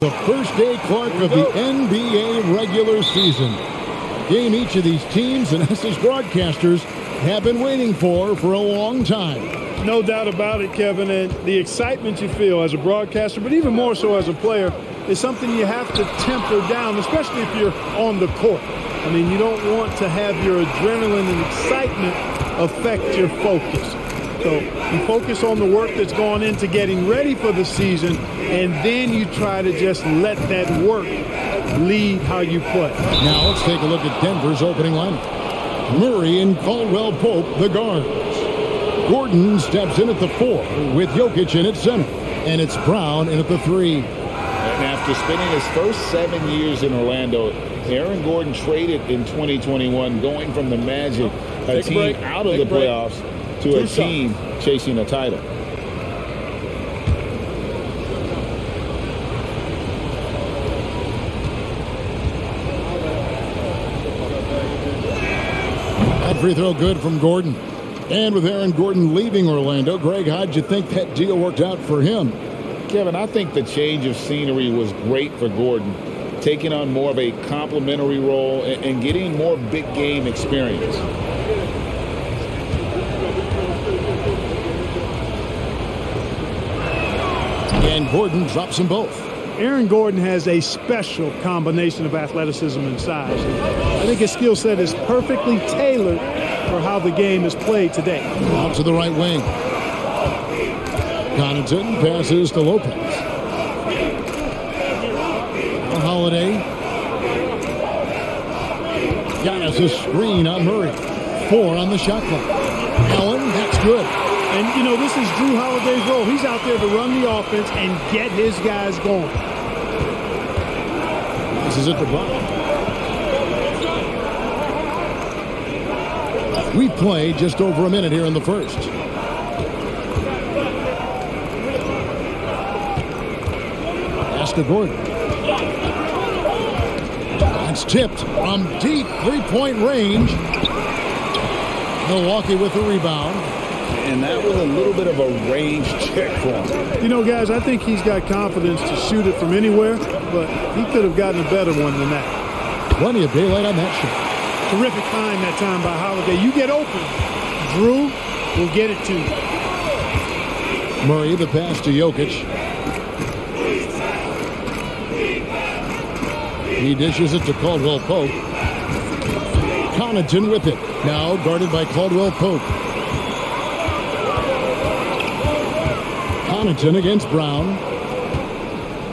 The first day, Clark, of the NBA regular season. A game each of these teams and us as broadcasters have been waiting for a long time. No doubt about it, Kevin, and the excitement you feel as a broadcaster, but even more so as a player, is something you have to temper down, especially if you're on the court. I mean, you don't want to have your adrenaline and excitement affect your focus. So you focus on the work that's gone into getting ready for the season, and then you try to just let that work lead how you play. Now let's take a look at Denver's opening lineup. Murray and Caldwell Pope, the guards. Gordon steps in at the 4 with Jokic in at center, and it's Brown in at the 3. And after spending his first 7 years in Orlando, Aaron Gordon traded in 2021, going from the Magic, a team out of the playoffs, to a team chasing a title. That free throw good from Gordon. And with Aaron Gordon leaving Orlando, Greg, how'd you think that deal worked out for him? Kevin, I think the change of scenery was great for Gordon, taking on more of a complimentary role and getting more big game experience. And Gordon drops them both. Aaron Gordon has a special combination of athleticism and size. I think his skill set is perfectly tailored for how the game is played today. Out to the right wing. Connaughton passes to Lopez. Holiday. Giannis a screen on Murray. 4 on the shot clock. Allen, that's good. And, you know, this is Drew Holiday's role. He's out there to run the offense and get his guys going. This is it for Brown. We've played just over a minute here in the first. Pass to Gordon. It's tipped from deep three-point range. Milwaukee with the rebound. And that was a little bit of a range check for him. You know, guys, I think he's got confidence to shoot it from anywhere, but he could have gotten a better one than that. Plenty of daylight on that shot. Terrific find that time by Holiday. You get open, Drew will get it to you. Murray, the pass to Jokic. He dishes it to Caldwell Pope. Connaughton with it. Now guarded by Caldwell Pope. Connaughton against Brown.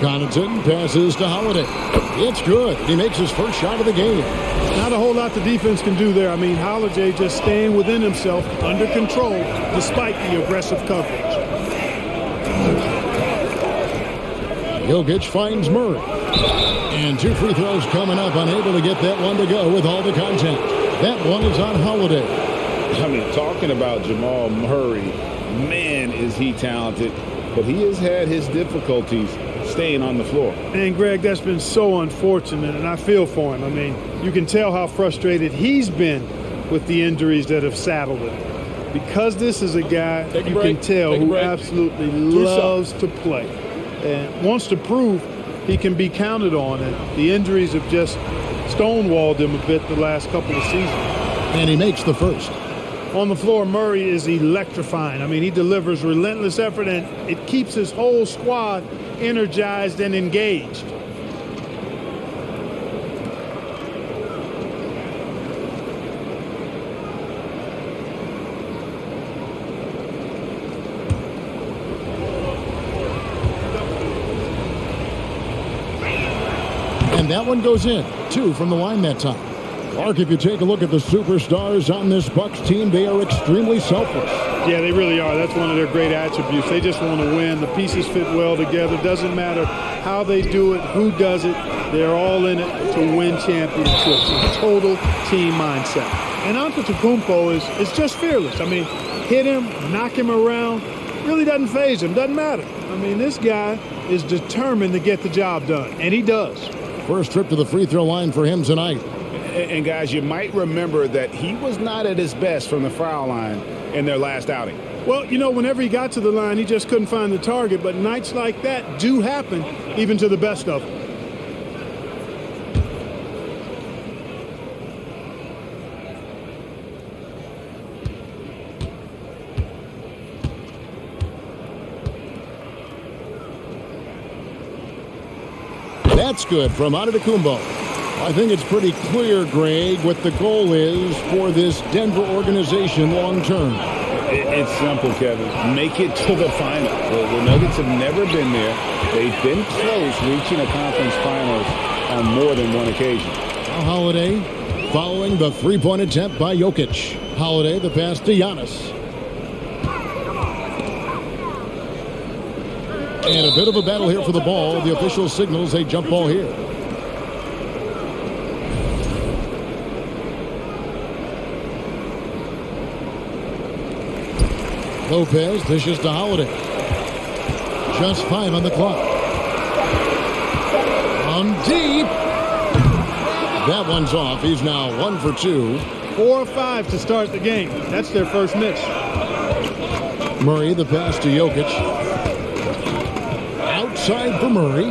Connaughton passes to Holiday. It's good. He makes his first shot of the game. Not a whole lot the defense can do there. I mean, Holiday just staying within himself, under control, despite the aggressive coverage. Jokic finds Murray. And 2 free throws coming up. Unable to get that one to go with all the contact. That one is on Holiday. I mean, talking about Jamal Murray, man, is he talented. But he has had his difficulties staying on the floor. And, Greg, that's been so unfortunate, and I feel for him. I mean, you can tell how frustrated he's been with the injuries that have saddled him. Because this is a guy you can tell who absolutely loves to play and wants to prove he can be counted on, and the injuries have just stonewalled him a bit the last couple of seasons. And he makes the first. On the floor, Murray is electrifying. I mean, he delivers relentless effort, and it keeps his whole squad energized and engaged. And that one goes in. 2 from the line that time. Clark, if you take a look at the superstars on this Bucks team, they are extremely selfless. Yeah, they really are. That's one of their great attributes. They just want to win. The pieces fit well together. Doesn't matter how they do it, who does it. They're all in it to win championships. It's a total team mindset. And Antetokounmpo is just fearless. I mean, hit him, knock him around. Really doesn't faze him. Doesn't matter. I mean, this guy is determined to get the job done, and he does. First trip to the free throw line for him tonight. And guys, you might remember that he was not at his best from the foul line in their last outing. Well, you know, whenever he got to the line, he just couldn't find the target. But nights like that do happen, even to the best of them. That's good from Antetokounmpo. I think it's pretty clear, Greg, what the goal is for this Denver organization long term. It's simple, Kevin. Make it to the final. The Nuggets have never been there. They've been close reaching a conference finals on more than one occasion. Now Holiday following the three-point attempt by Jokic. Holiday, the pass to Giannis. And a bit of a battle here for the ball. The official signals a jump ball here. Lopez dishes to Holiday. Just 5 on the clock. From deep. That one's off. He's now 1 for 2. 4 of 5 to start the game. That's their first miss. Murray, the pass to Jokic. Outside for Murray.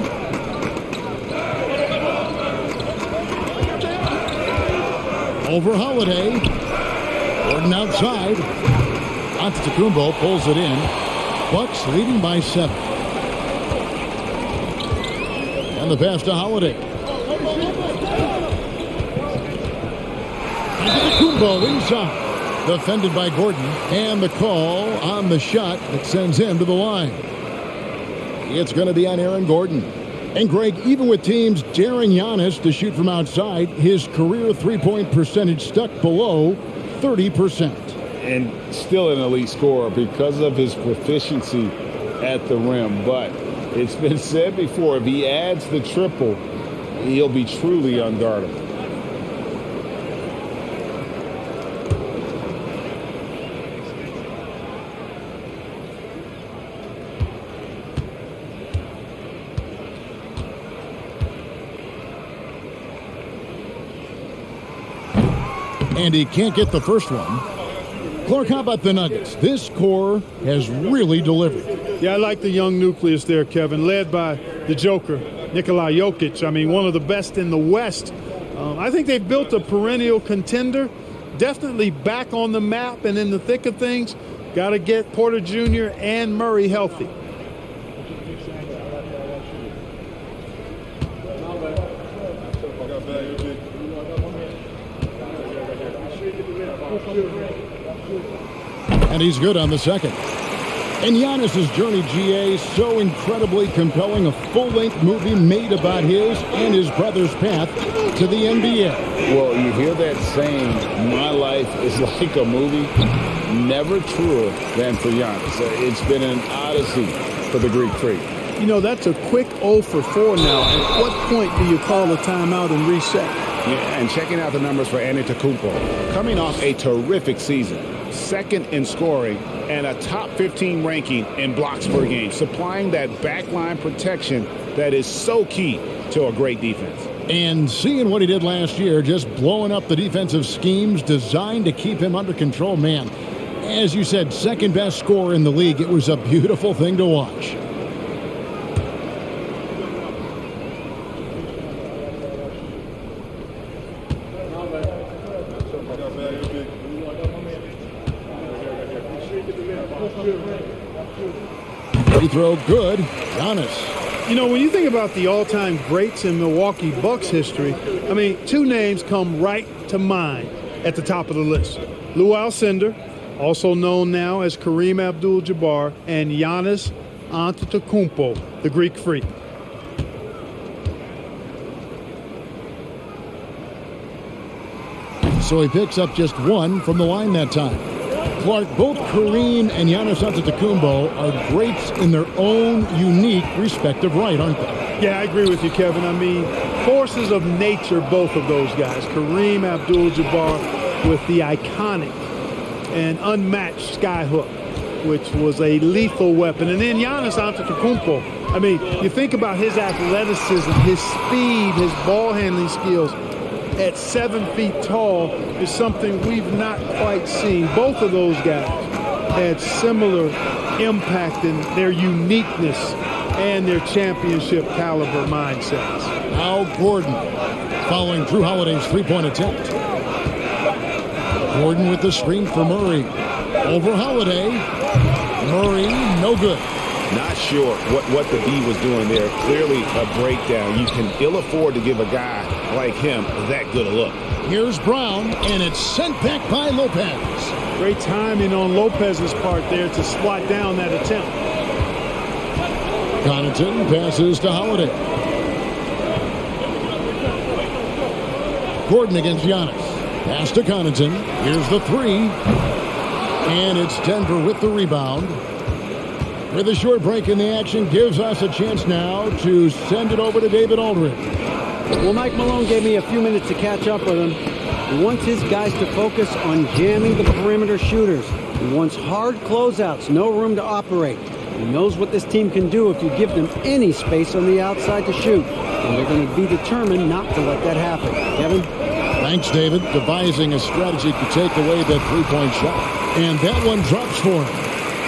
Over Holiday. Gordon outside. Antetokounmpo pulls it in. Bucks leading by 7. And the pass to Holiday. Antetokounmpo inside. Defended by Gordon. And the call on the shot that sends him to the line. It's going to be on Aaron Gordon. And Greg, even with teams daring Giannis to shoot from outside, his career three-point percentage stuck below 30%. And still an elite scorer because of his proficiency at the rim. But it's been said before, if he adds the triple, he'll be truly unguardable. And he can't get the first one. Clark, how about the Nuggets? This core has really delivered. Yeah, I like the young nucleus there, Kevin, led by the Joker, Nikola Jokic. I mean, one of the best in the West. I think they've built a perennial contender, definitely back on the map and in the thick of things. Got to get Porter Jr. and Murray healthy. And he's good on the second. And Giannis's journey, GA, so incredibly compelling. A full-length movie made about his and his brother's path to the NBA. Well, you hear that saying, my life is like a movie. Never truer than for Giannis. It's been an odyssey for the Greek Freak. You know, that's a quick 0 for 4 now. At what point do you call a timeout and reset? Yeah, and checking out the numbers for Antetokounmpo. Coming off a terrific season. Second in scoring and a top 15 ranking in blocks per game, supplying that backline protection that is so key to a great defense. And seeing what he did last year, just blowing up the defensive schemes designed to keep him under control, man. As you said, second best scorer in the league. It was a beautiful thing to watch. Free throw good. Giannis. You know, when you think about the all-time greats in Milwaukee Bucks history, I mean, 2 names come right to mind at the top of the list. Lou Alcindor, also known now as Kareem Abdul-Jabbar, and Giannis Antetokounmpo, the Greek Freak. So he picks up just 1 from the line that time. Clark, both Kareem and Giannis Antetokounmpo are greats in their own unique respective right, aren't they? Yeah, I agree with you, Kevin. I mean, forces of nature, both of those guys. Kareem Abdul-Jabbar with the iconic and unmatched skyhook, which was a lethal weapon. And then Giannis Antetokounmpo. I mean, you think about his athleticism, his speed, his ball handling skills. At 7 feet tall is something we've not quite seen. Both of those guys had similar impact in their uniqueness and their championship caliber mindsets. Now Gordon following Drew Holiday's three-point attempt. Gordon with the screen for Murray. Over Holiday. Murray, no good. Not sure what the D was doing there. Clearly a breakdown. You can ill afford to give a guy like him that good a look. Here's Brown, and it's sent back by Lopez. Great timing on Lopez's part there to swat down that attempt. Connaughton passes to Holiday. Gordon against Giannis. Pass to Connaughton. Here's the three. And it's Denver with the rebound. With a short break in the action, gives us a chance now to send it over to David Aldridge. Well, Mike Malone gave me a few minutes to catch up with him. He wants his guys to focus on jamming the perimeter shooters. He wants hard closeouts, no room to operate. He knows what this team can do if you give them any space on the outside to shoot. And they're going to be determined not to let that happen. Kevin? Thanks, David. Devising a strategy to take away that three-point shot. And that one drops for him.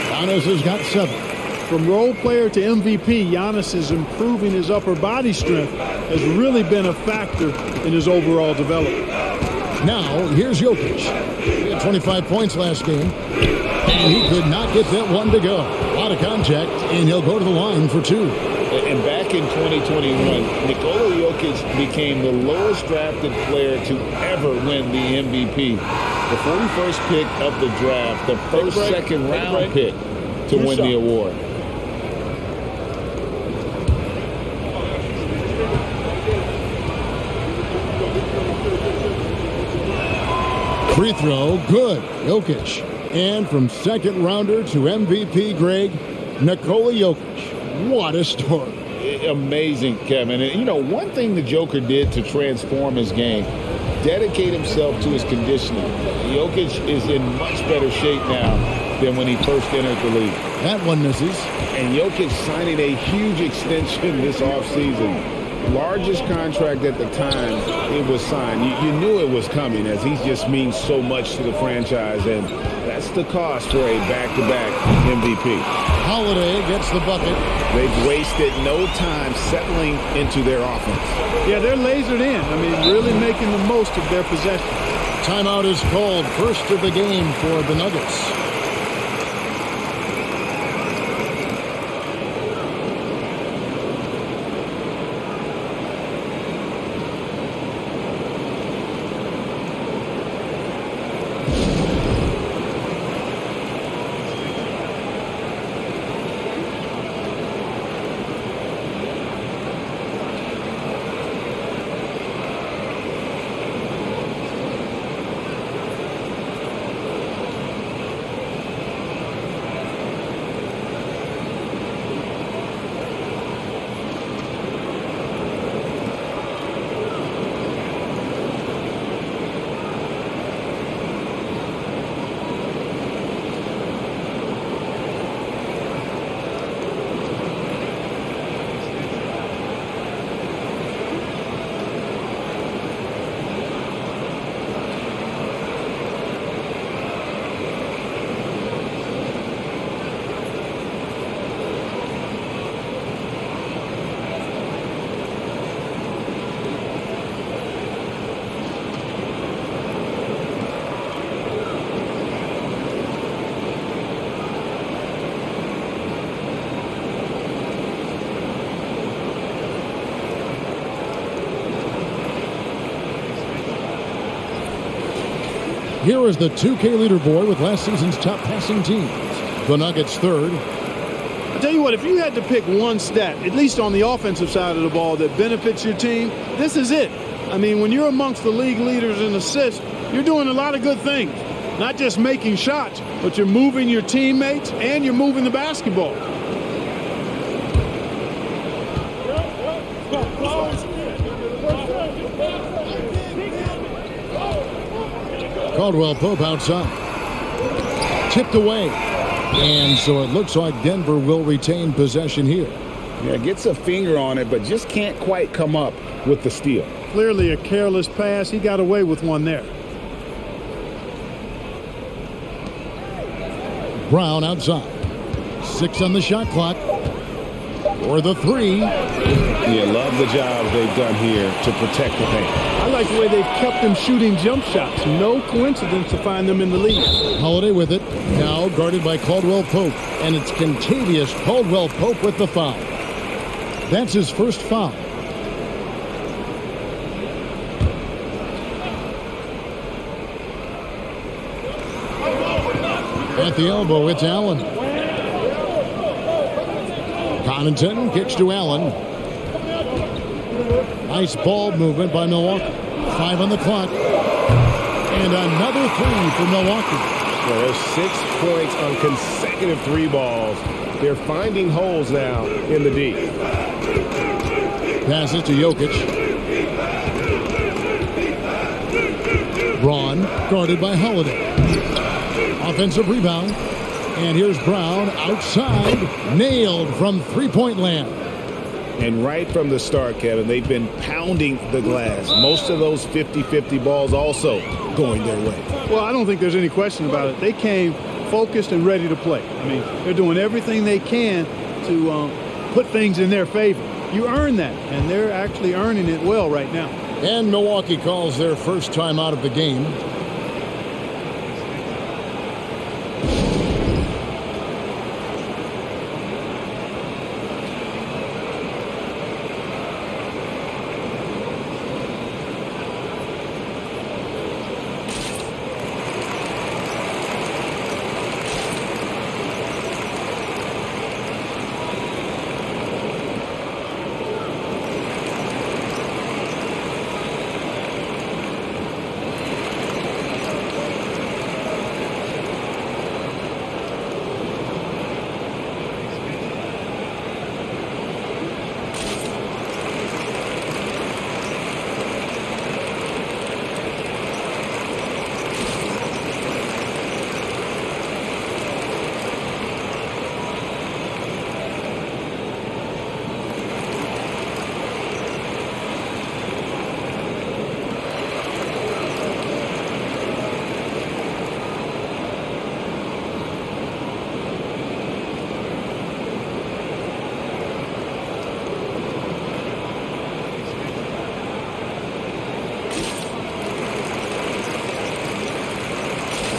Giannis has got 7. From role player to MVP, Giannis is improving his upper body strength, has really been a factor in his overall development. Now, here's Jokic. He had 25 points last game, and he could not get that one to go. A lot of contact, and he'll go to the line for 2. And back in 2021, Nikola Jokic became the lowest drafted player to ever win the MVP. The 41st pick of the draft, the first second round pick to win the award. Free throw, good. Jokic. And from second rounder to MVP, Greg, Nikola Jokic. What a story. Amazing, Kevin. And, you know, one thing the Joker did to transform his game, dedicate himself to his conditioning. Jokic is in much better shape now than when he first entered the league. That one misses. And Jokic signing a huge extension this offseason. Largest contract at the time it was signed. You knew it was coming, as he just means so much to the franchise, and that's the cost for a back-to-back MVP. Holiday gets the bucket. They've wasted no time settling into their offense. Yeah, they're lasered in. I mean, really making the most of their possession. Timeout is called. First of the game for the Nuggets. Here is the 2K leaderboard with last season's top passing teams. The Nuggets third. I'll tell you what, if you had to pick one stat, at least on the offensive side of the ball, that benefits your team, this is it. I mean, when you're amongst the league leaders in assists, you're doing a lot of good things. Not just making shots, but you're moving your teammates and you're moving the basketball. Caldwell Pope outside. Tipped away. And so it looks like Denver will retain possession here. Yeah, gets a finger on it, but just can't quite come up with the steal. Clearly a careless pass. He got away with one there. Brown outside. 6 on the shot clock. For the 3. Yeah, love the job they've done here to protect the paint. I like the way they've kept them shooting jump shots. No coincidence to find them in the lead. Holiday with it. Now guarded by Caldwell Pope. And it's Contavious Caldwell Pope with the foul. That's his first foul. At the elbow, it's Allen. Connaughton kicks to Allen. Nice ball movement by Milwaukee. 5 on the clock. And another 3 for Milwaukee. Well, there's 6 points on consecutive 3 balls. They're finding holes now in the D. Pass it to Jokic. Braun guarded by Holiday. Offensive rebound. And here's Brown outside. Nailed from three-point land. And right from the start, Kevin, they've been pounding the glass. Most of those 50-50 balls also going their way. Well, I don't think there's any question about it. They came focused and ready to play. I mean, they're doing everything they can to put things in their favor. You earn that, and they're actually earning it well right now. And Milwaukee calls their first time out of the game.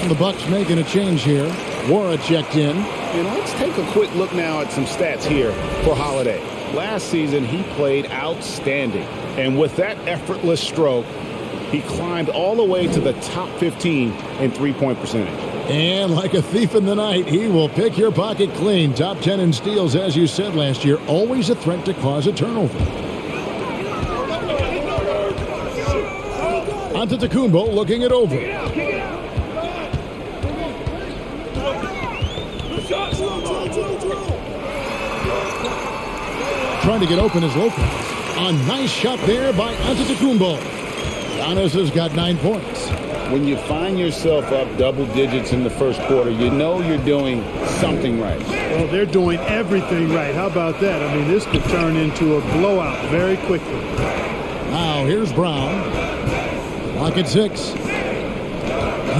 The Bucks making a change here. Wara checked in. And let's take a quick look now at some stats here for Holiday. Last season, he played outstanding. And with that effortless stroke, he climbed all the way to the top 15 in three-point percentage. And like a thief in the night, he will pick your pocket clean. Top 10 in steals, as you said last year. Always a threat to cause a turnover. Antetokounmpo looking it over. Trying to get open is Lopez. A nice shot there by Antetokounmpo. Giannis has got 9 points. When you find yourself up double digits in the first quarter, you know you're doing something right. Well, they're doing everything right. How about that? I mean, this could turn into a blowout very quickly. Now, here's Brown. Clock at 6.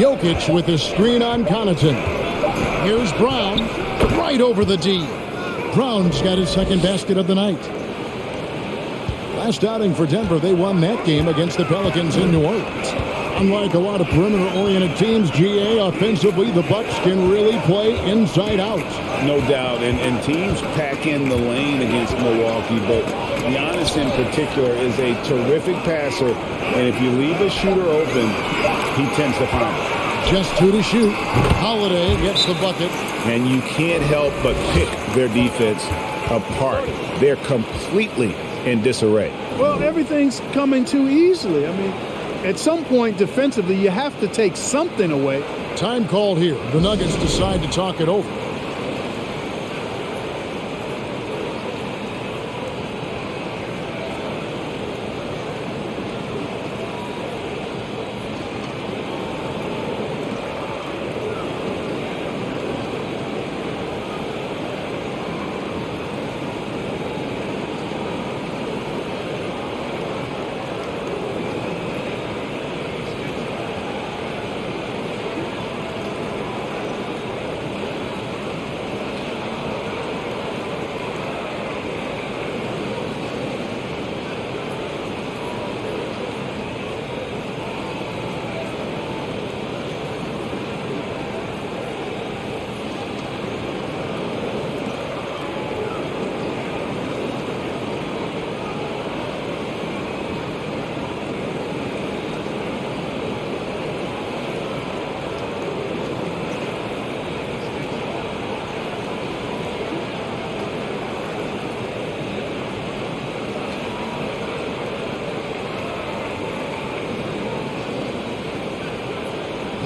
Jokic with his screen on Connaughton. Here's Brown. Right over the D. Brown's got his second basket of the night. Last outing for Denver, they won that game against the Pelicans in New Orleans. Unlike a lot of perimeter-oriented teams, GA, offensively, the Bucks can really play inside out. No doubt, and teams pack in the lane against Milwaukee, but Giannis in particular is a terrific passer, and if you leave a shooter open, he tends to find it. Just 2 to shoot. Holiday gets the bucket. And you can't help but pick their defense apart. They're completely in disarray. Well, everything's coming too easily. I mean, at some point defensively, you have to take something away. Time called here. The Nuggets decide to talk it over.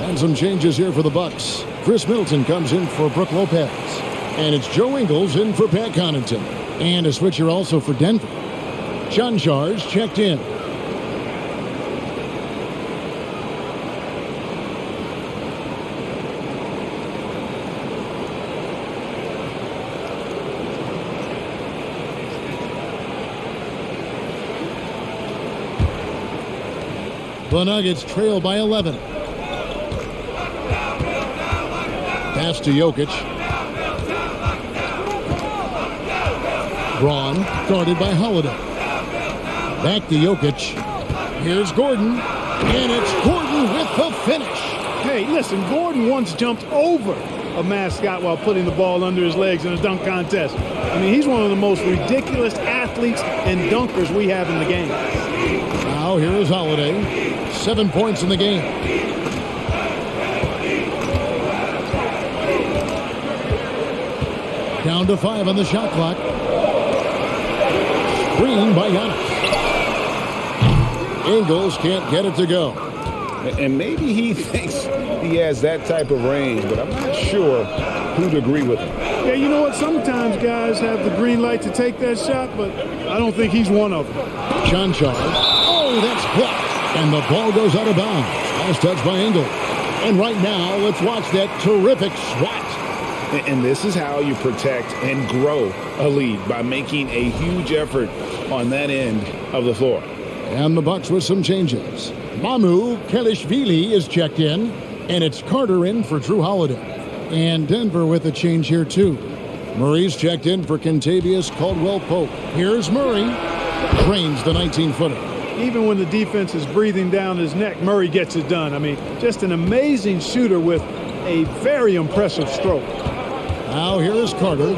And some changes here for the Bucks. Chris Middleton comes in for Brook Lopez. And it's Joe Ingles in for Pat Connaughton. And a switcher also for Denver. John Charles checked in. The Nuggets trail by 11. Pass to Jokic. Braun guarded by Holiday. Back to Jokic. Here's Gordon. And it's Gordon with the finish. Hey, listen, Gordon once jumped over a mascot while putting the ball under his legs in a dunk contest. I mean, he's one of the most ridiculous athletes and dunkers we have in the game. Now here is Holiday. 7 points in the game. Down to 5 on the shot clock. Screen by Giannis. Ingles can't get it to go. And maybe he thinks he has that type of range, but I'm not sure who'd agree with him. Yeah, you know what? Sometimes guys have the green light to take that shot, but I don't think he's one of them. John Charles. Oh, that's blocked. And the ball goes out of bounds. Last touch by Ingles. And right now, let's watch that terrific swat. And this is how you protect and grow a lead, by making a huge effort on that end of the floor. And the Bucks with some changes. Mamu Kelishvili is checked in, and it's Carter in for Drew Holiday. And Denver with a change here, too. Murray's checked in for Kentavious Caldwell-Pope. Here's Murray. Drains the 19-footer. Even when the defense is breathing down his neck, Murray gets it done. I mean, just an amazing shooter with a very impressive stroke. Now here is Carter.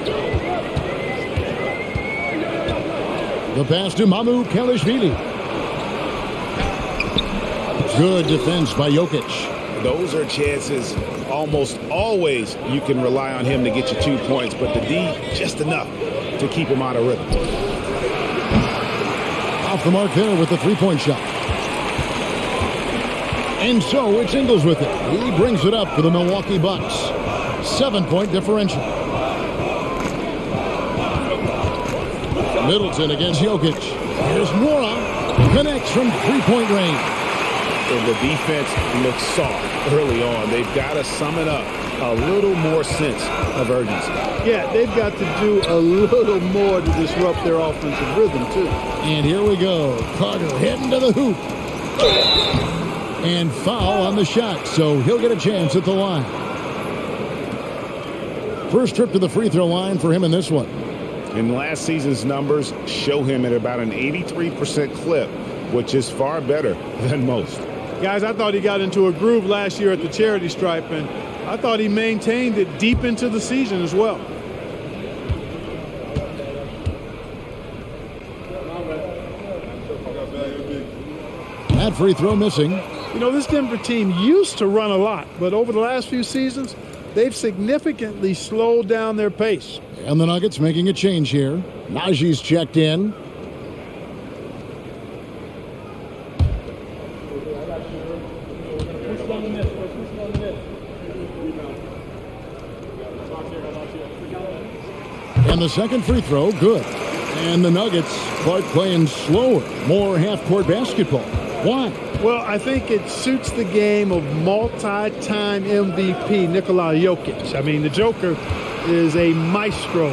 The pass to Mamu Kelishvili. Good defense by Jokic. Those are chances almost always you can rely on him to get you 2 points, but the D just enough to keep him out of rhythm. Off the mark there with the three-point shot. And so it's Ingles with it. He brings it up for the Milwaukee Bucks. 7-point differential. Middleton against Jokic. Here's Mora. Connects from three-point range. And the defense looks soft early on. They've got to sum it up. A little more sense of urgency. Yeah, they've got to do a little more to disrupt their offensive rhythm, too. And here we go. Carter heading to the hoop. And foul on the shot, so he'll get a chance at the line. First trip to the free throw line for him in this one. And last season's numbers show him at about an 83% clip, which is far better than most. Guys, I thought he got into a groove last year at the charity stripe, and I thought he maintained it deep into the season as well. That free throw missing. You know, this Denver team used to run a lot, but over the last few seasons, they've significantly slowed down their pace. And the Nuggets making a change here. Najee's checked in. And the second free throw, good. And the Nuggets start playing slower, more half-court basketball. Why? Well, I think it suits the game of multi-time MVP Nikola Jokic. I mean, the Joker is a maestro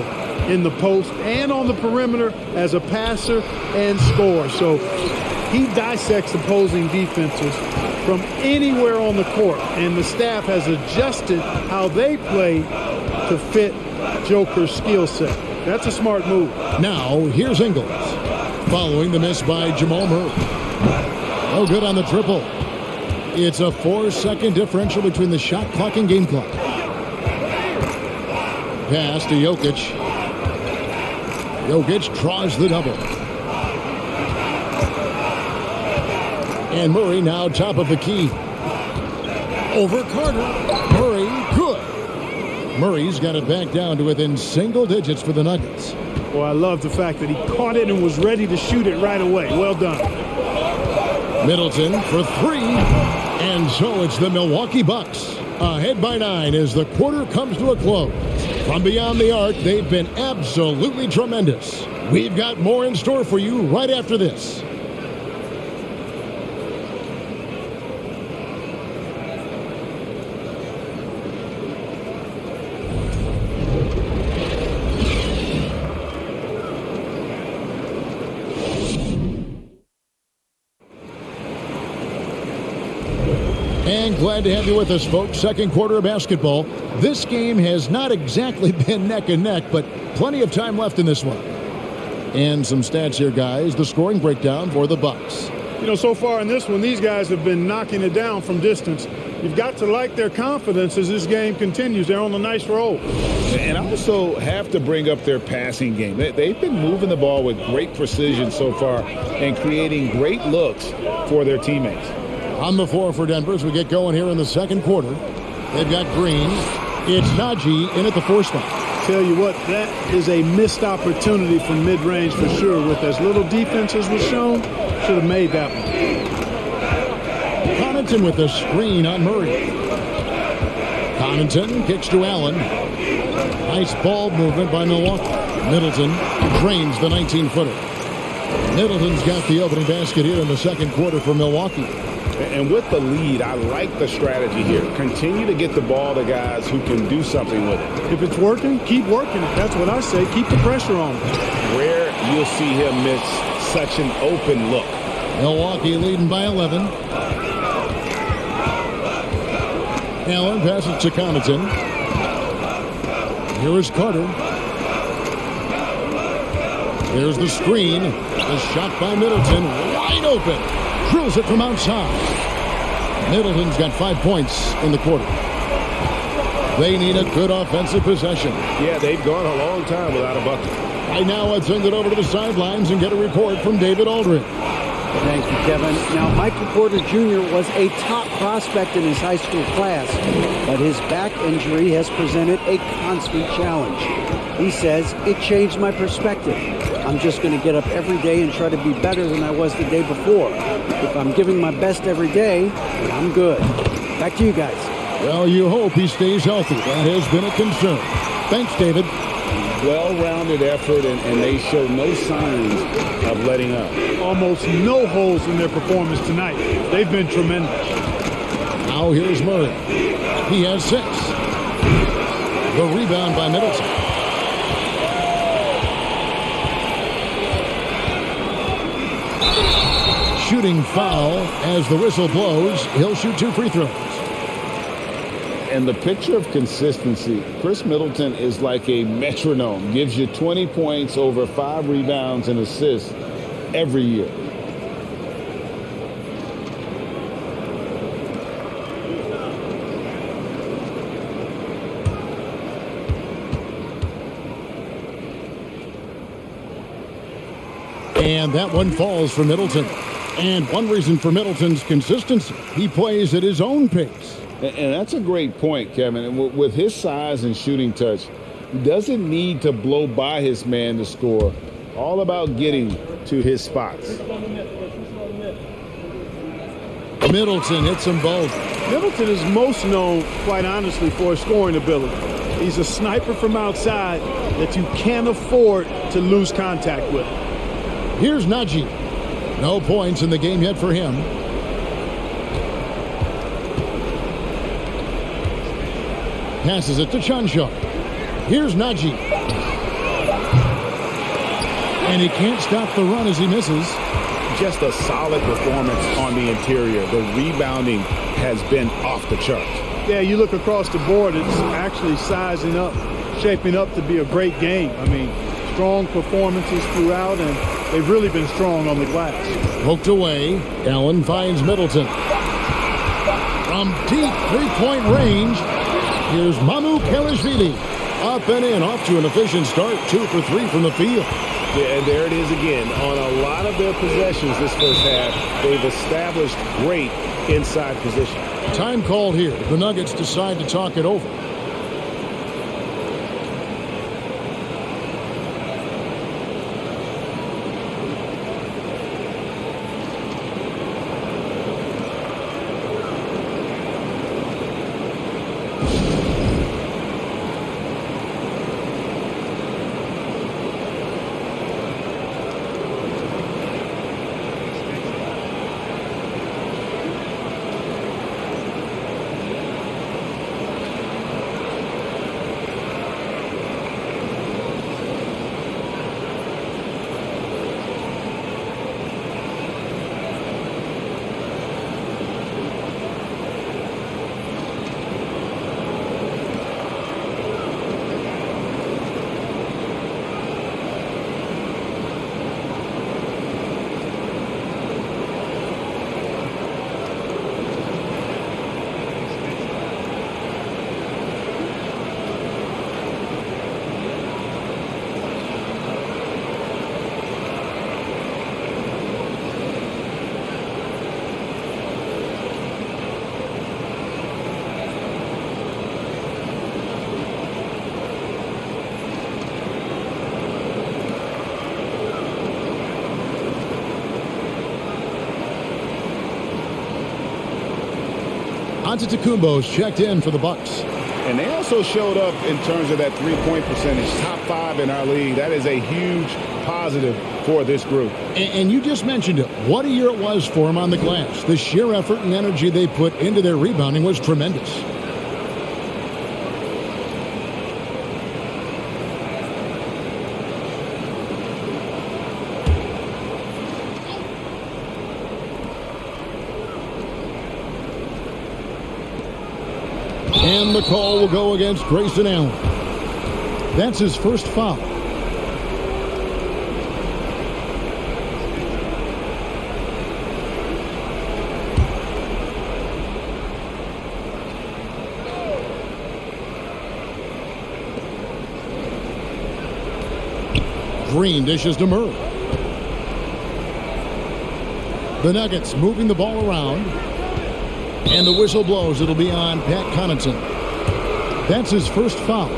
in the post and on the perimeter as a passer and scorer. So he dissects opposing defenses from anywhere on the court, and the staff has adjusted how they play to fit Joker's skill set. That's a smart move. Now, here's Ingles. Following the miss by Jamal Murray. No good on the triple. It's a 4-second differential between the shot clock and game clock. Pass to Jokic. Jokic draws the double. And Murray now top of the key. Over Carter. Murray, good. Murray's got it back down to within single digits for the Nuggets. Well, I love the fact that he caught it and was ready to shoot it right away. Well done. Middleton for three. And so it's the Milwaukee Bucks ahead by 9 as the quarter comes to a close. From beyond the arc, they've been absolutely tremendous. We've got more in store for you right after this. And glad to have you with us, folks. Second quarter of basketball. This game has not exactly been neck and neck, but plenty of time left in this one. And some stats here, guys. The scoring breakdown for the Bucks. You know, so far in this one, these guys have been knocking it down from distance. You've got to like their confidence as this game continues. They're on a nice roll. And I also have to bring up their passing game. They've been moving the ball with great precision so far and creating great looks for their teammates. On the floor for Denver as we get going here in the second quarter. They've got Green. It's Najee in at the 4 spot. Tell you what, that is a missed opportunity from mid-range for sure. With as little defense as was shown, should have made that one. Connaughton with the screen on Murray. Connaughton kicks to Allen. Nice ball movement by Milwaukee. Middleton drains the 19-footer. Middleton's got the opening basket here in the second quarter for Milwaukee. And with the lead, I like the strategy here. Continue to get the ball to guys who can do something with it. If it's working, keep working it. That's what I say. Keep the pressure on. Rare you'll see him miss such an open look. Milwaukee leading by 11. Allen passes to Connaughton. Here is Carter. There's the screen. The shot by Middleton. Wide open. Drills it from outside. Middleton's got 5 points in the quarter. They need a good offensive possession. Yeah, they've gone a long time without a bucket. Right now, let's send it over to the sidelines and get a report from David Aldridge. Thank you, Kevin. Now, Michael Porter Jr. was a top prospect in his high school class, but his back injury has presented a constant challenge. He says, it changed my perspective. I'm just going to get up every day and try to be better than I was the day before. If I'm giving my best every day, I'm good. Back to you guys. Well, you hope he stays healthy. That has been a concern. Thanks, David. Well-rounded effort, and they show no signs of letting up. Almost no holes in their performance tonight. They've been tremendous. Now here's Murray. He has 6. The rebound by Middleton. Shooting foul as the whistle blows. He'll shoot 2 free throws. And the picture of consistency, Chris Middleton is like a metronome. Gives you 20 points, over 5 rebounds and assists every year. And that one falls for Middleton. And one reason for Middleton's consistency, he plays at his own pace. And that's a great point, Kevin. And with his size and shooting touch, he doesn't need to blow by his man to score. All about getting to his spots. Middleton hits them both. Middleton is most known, quite honestly, for his scoring ability. He's a sniper from outside that you can't afford to lose contact with. Here's Najee. No points in the game yet for him. Passes it to Chanshaw. Here's Najee. And he can't stop the run as he misses. Just a solid performance on the interior. The rebounding has been off the charts. Yeah, you look across the board, it's actually sizing up, shaping up to be a great game. I mean, strong performances throughout, and they've really been strong on the glass. Poked away. Allen finds Middleton. From deep three-point range, here's Mamu Kelishvili. Up and in, off to an efficient start. 2 for 3 from the field. Yeah, and there it is again. On a lot of their possessions this first half, they've established great inside position. Time called here. The Nuggets decide to talk it over. Antetokounmpo's checked in for the Bucks. And they also showed up in terms of that three-point percentage, top 5 in our league. That is a huge positive for this group. And you just mentioned it. What a year it was for them on the glass. The sheer effort and energy they put into their rebounding was tremendous. And the call will go against Grayson Allen. That's his first foul. Green dishes to Murray. The Nuggets moving the ball around. And the whistle blows. It'll be on Pat Connaughton. That's his first foul.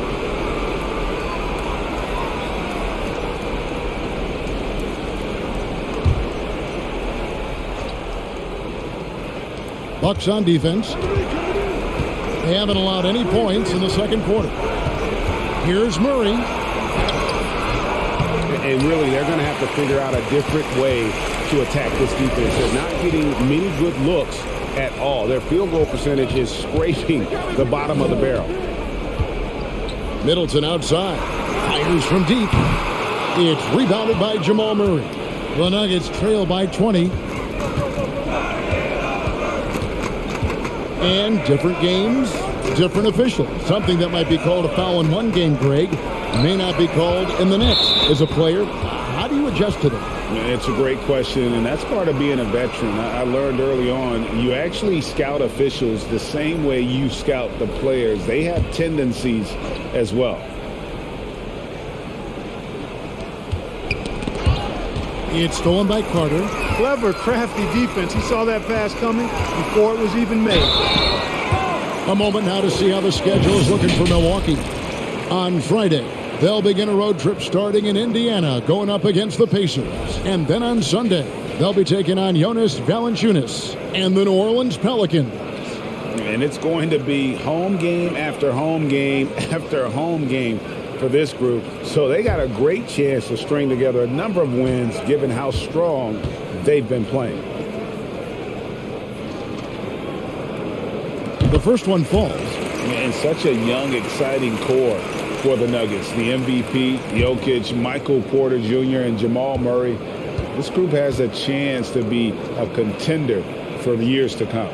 Bucks on defense. They haven't allowed any points in the second quarter. Here's Murray. And really, they're going to have to figure out a different way to attack this defense. They're not getting many good looks at all. Their field goal percentage is scraping the bottom of the barrel. Middleton outside. Fires from deep. It's rebounded by Jamal Murray. The Nuggets trail by 20. And different games, different officials. Something that might be called a foul in one game, Greg, may not be called in the next. As a player, how do you adjust to that? It's a great question, and that's part of being a veteran. I learned early on, you actually scout officials the same way you scout the players. They have tendencies as well. It's stolen by Carter. Clever, crafty defense. He saw that pass coming before it was even made. A moment now to see how the schedule is looking for Milwaukee. On Friday, they'll begin a road trip starting in Indiana, going up against the Pacers. And then on Sunday, they'll be taking on Jonas Valanciunas and the New Orleans Pelicans. And it's going to be home game after home game after home game for this group. So they got a great chance to string together a number of wins given how strong they've been playing. The first one falls. And such a young, exciting core for the Nuggets. The MVP, Jokic, Michael Porter Jr., and Jamal Murray. This group has a chance to be a contender for the years to come.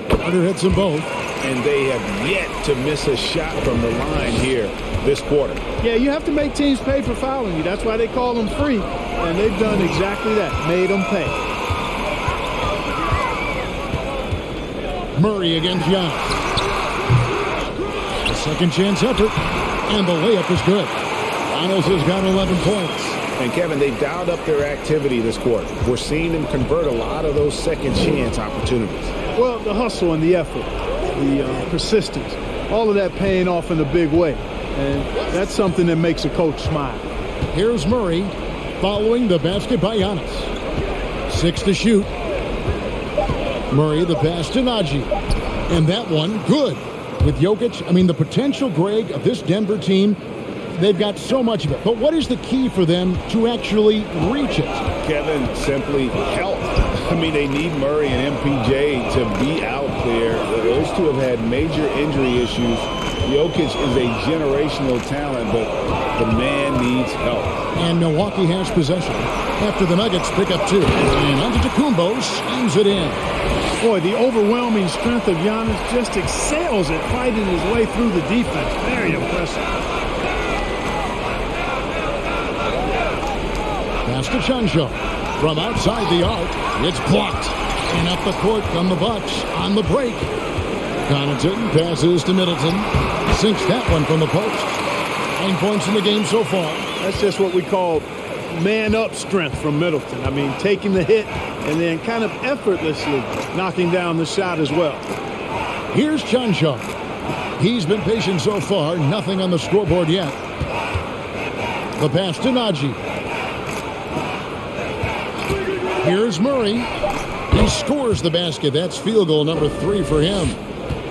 Carter hits them both. And they have yet to miss a shot from the line here this quarter. Yeah, you have to make teams pay for fouling you. That's why they call them free. And they've done exactly that, made them pay. Murray against Giannis. A second chance effort. And the layup is good. Giannis has got 11 points. And, Kevin, they've dialed up their activity this quarter. We're seeing them convert a lot of those second chance opportunities. Well, the hustle and the effort, the persistence, all of that paying off in a big way. And that's something that makes a coach smile. Here's Murray following the basket by Giannis. 6 to shoot. Murray the pass to Najee. And that one good. With Jokic, I mean, the potential, Greg, of this Denver team, they've got so much of it. But what is the key for them to actually reach it? Kevin, simply health. I mean, they need Murray and MPJ to be out there. Those two have had major injury issues. Jokic is a generational talent, but the man needs help. And Milwaukee has possession after the Nuggets pick up 2. And Antetokounmpo slams it in. Boy, the overwhelming strength of Giannis just excels at fighting his way through the defense. Very impressive. Pass to Chuncho. From outside the arc, it's blocked. And up the court come the Bucks on the break. Connaughton passes to Middleton. Sinks that one from the post. 9 points in the game so far. That's just what we call man-up strength from Middleton. I mean, taking the hit and then kind of effortlessly knocking down the shot as well. Here's Chuncho. He's been patient so far. Nothing on the scoreboard yet. The pass to Najee. Here's Murray. He scores the basket. That's field goal number 3 for him.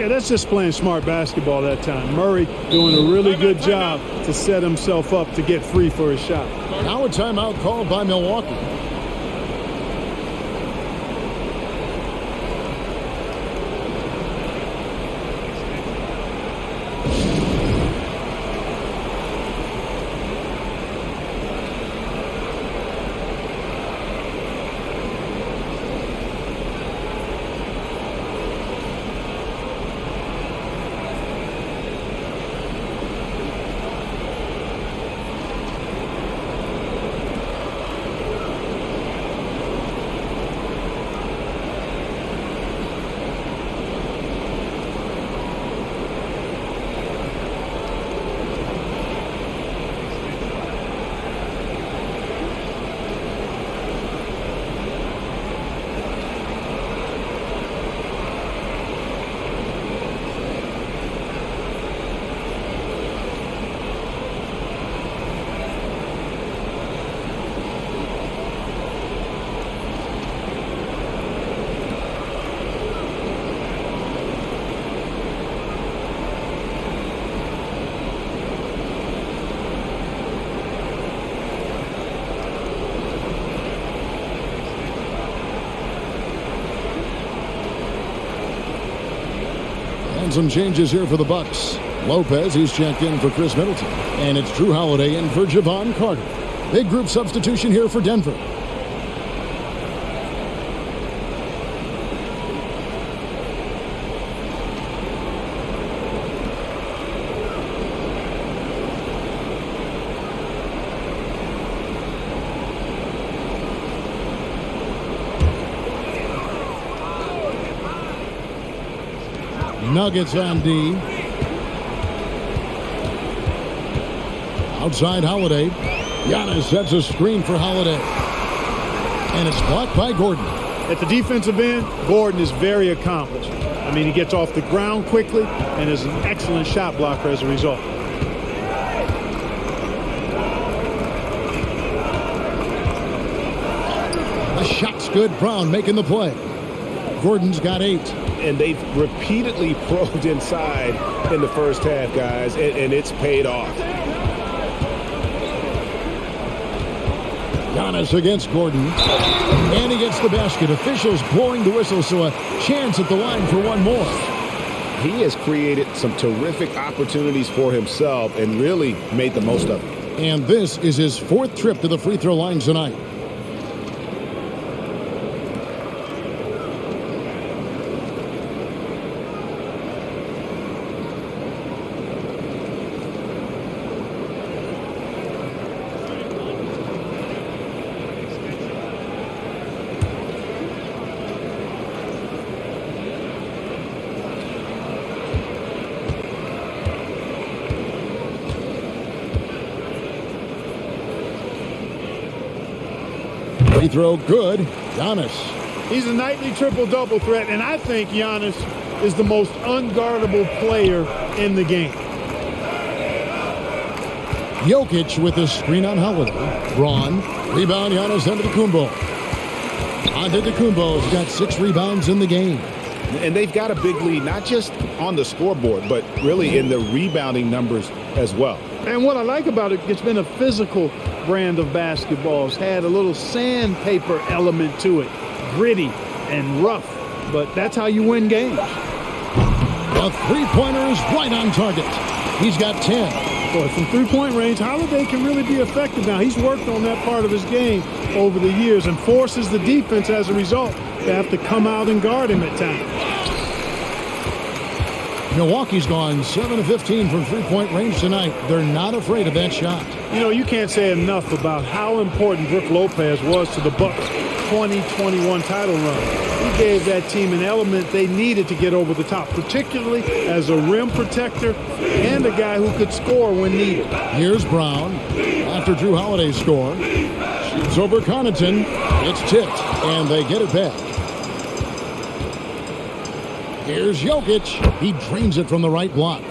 Yeah, that's just playing smart basketball that time. Murray doing a really good job to set himself up to get free for his shot. Now a timeout called by Milwaukee. And some changes here for the Bucks. Lopez, he's checked in for Chris Middleton. And it's Drew Holiday in for Javon Carter. Big group substitution here for Denver. Nuggets on D. Outside Holiday. Giannis sets a screen for Holiday. And it's blocked by Gordon. At the defensive end, Gordon is very accomplished. I mean, he gets off the ground quickly and is an excellent shot blocker as a result. The shot's good. Brown making the play. Gordon's got 8. And they've repeatedly probed inside in the first half, guys, and it's paid off. Giannis against Gordon. And he gets the basket. Officials blowing the whistle, so a chance at the line for one more. He has created some terrific opportunities for himself and really made the most of it. And this is his 4th trip to the free throw line tonight. Free throw good. Giannis. He's a nightly triple-double threat, and I think Giannis is the most unguardable player in the game. Jokic with a screen on Holiday. Braun. Rebound. Giannis Antetokounmpo. Antetokounmpo's got 6 rebounds in the game. And they've got a big lead, not just on the scoreboard, but really in the rebounding numbers as well. And what I like about it, it's been a physical brand of basketball. It's had a little sandpaper element to it. Gritty and rough, but that's how you win games. The three-pointer is right on target. He's got 10. Boy, from three-point range, Holiday can really be effective now. He's worked on that part of his game over the years and forces the defense as a result to have to come out and guard him at times. Milwaukee's gone 7 of 15 from three-point range tonight. They're not afraid of that shot. You know, you can't say enough about how important Brook Lopez was to the Bucks' 2021 title run. He gave that team an element they needed to get over the top, particularly as a rim protector and a guy who could score when needed. Here's Brown after Drew Holiday's score. Shoots over Connaughton. It's tipped, and they get it back. Here's Jokic. He drains it from the right block.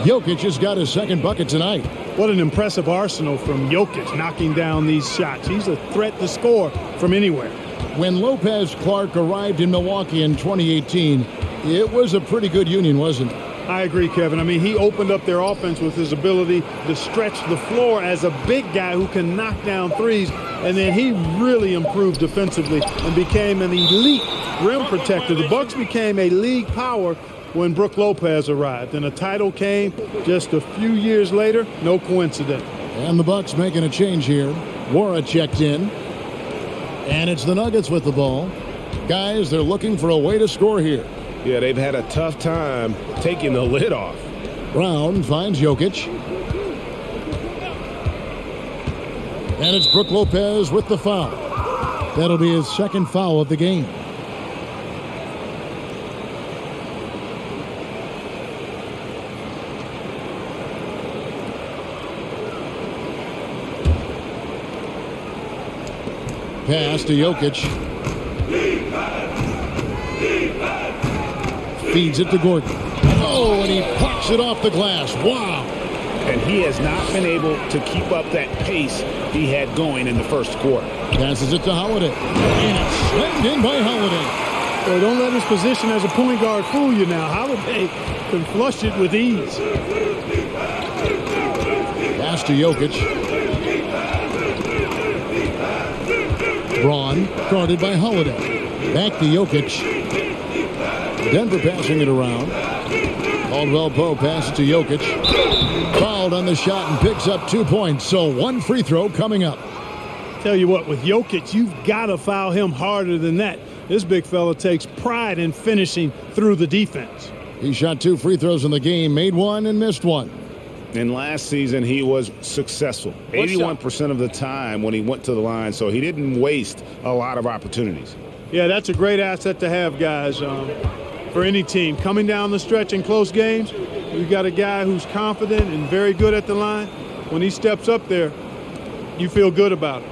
Jokic has got his second bucket tonight. What an impressive arsenal from Jokic knocking down these shots. He's a threat to score from anywhere. When Lopez Clark arrived in Milwaukee in 2018, It was a pretty good union, wasn't it? I agree, Kevin. I mean, he opened up their offense with his ability to stretch the floor as a big guy who can knock down threes. And then he really improved defensively and became an elite rim protector. The Bucks became a league power when Brook Lopez arrived. And a title came just a few years later. No coincidence. And the Bucks making a change here. Wara checked in. And it's the Nuggets with the ball. Guys, they're looking for a way to score here. Yeah, they've had a tough time taking the lid off. Brown finds Jokic. And it's Brook Lopez with the foul. That'll be his second foul of the game. Pass to Jokic. Feeds it to Gordon. Oh, and he pops it off the glass. Wow. And he has not been able to keep up that pace he had going in the first quarter. Passes it to Holiday. And it's slammed in by Holiday. So don't let his position as a point guard fool you now. Holiday can flush it with ease. Pass to Jokic. Braun guarded by Holiday. Back to Jokic. Denver passing it around. Caldwell Pope passes to Jokic. Fouled on the shot and picks up 2 points. So one free throw coming up. Tell you what, with Jokic, you've got to foul him harder than that. This big fella takes pride in finishing through the defense. He shot 2 free throws in the game, made 1 and missed 1. And last season, he was successful 81% of the time when he went to the line, so he didn't waste a lot of opportunities. Yeah, that's a great asset to have, guys, for any team. Coming down the stretch in close games, you've got a guy who's confident and very good at the line. When he steps up there, you feel good about it.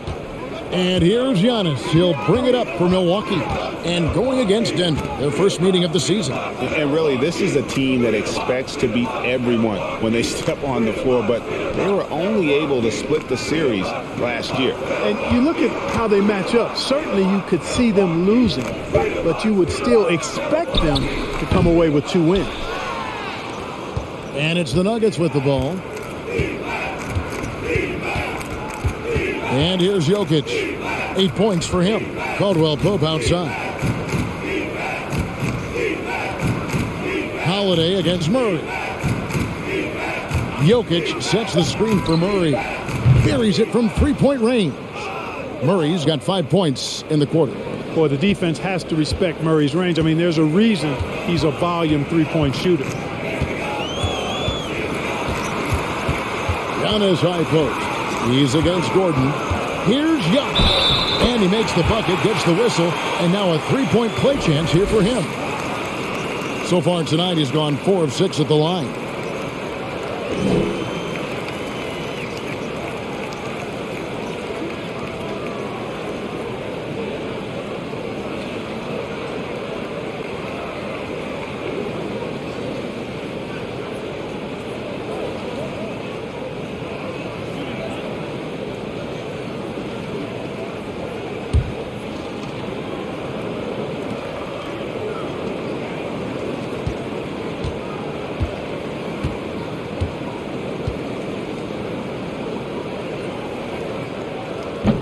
And here's Giannis. He'll bring it up for Milwaukee. And going against Denver, their first meeting of the season. And really, this is a team that expects to beat everyone when they step on the floor, but they were only able to split the series last year. And you look at how they match up. Certainly you could see them losing, but you would still expect them to come away with 2 wins. And it's the Nuggets with the ball. And here's Jokic. 8 points for him. Caldwell Pope outside. Holiday against Murray. Jokic sets the screen for Murray. Buries it from three-point range. Murray's got 5 points in the quarter. Boy, the defense has to respect Murray's range. I mean, there's a reason he's a volume three-point shooter. Giannis high post. He's against Gordon. Here's Giannis. And he makes the bucket, gets the whistle, and now a three-point play chance here for him. So far tonight, he's gone 4 of 6 at the line.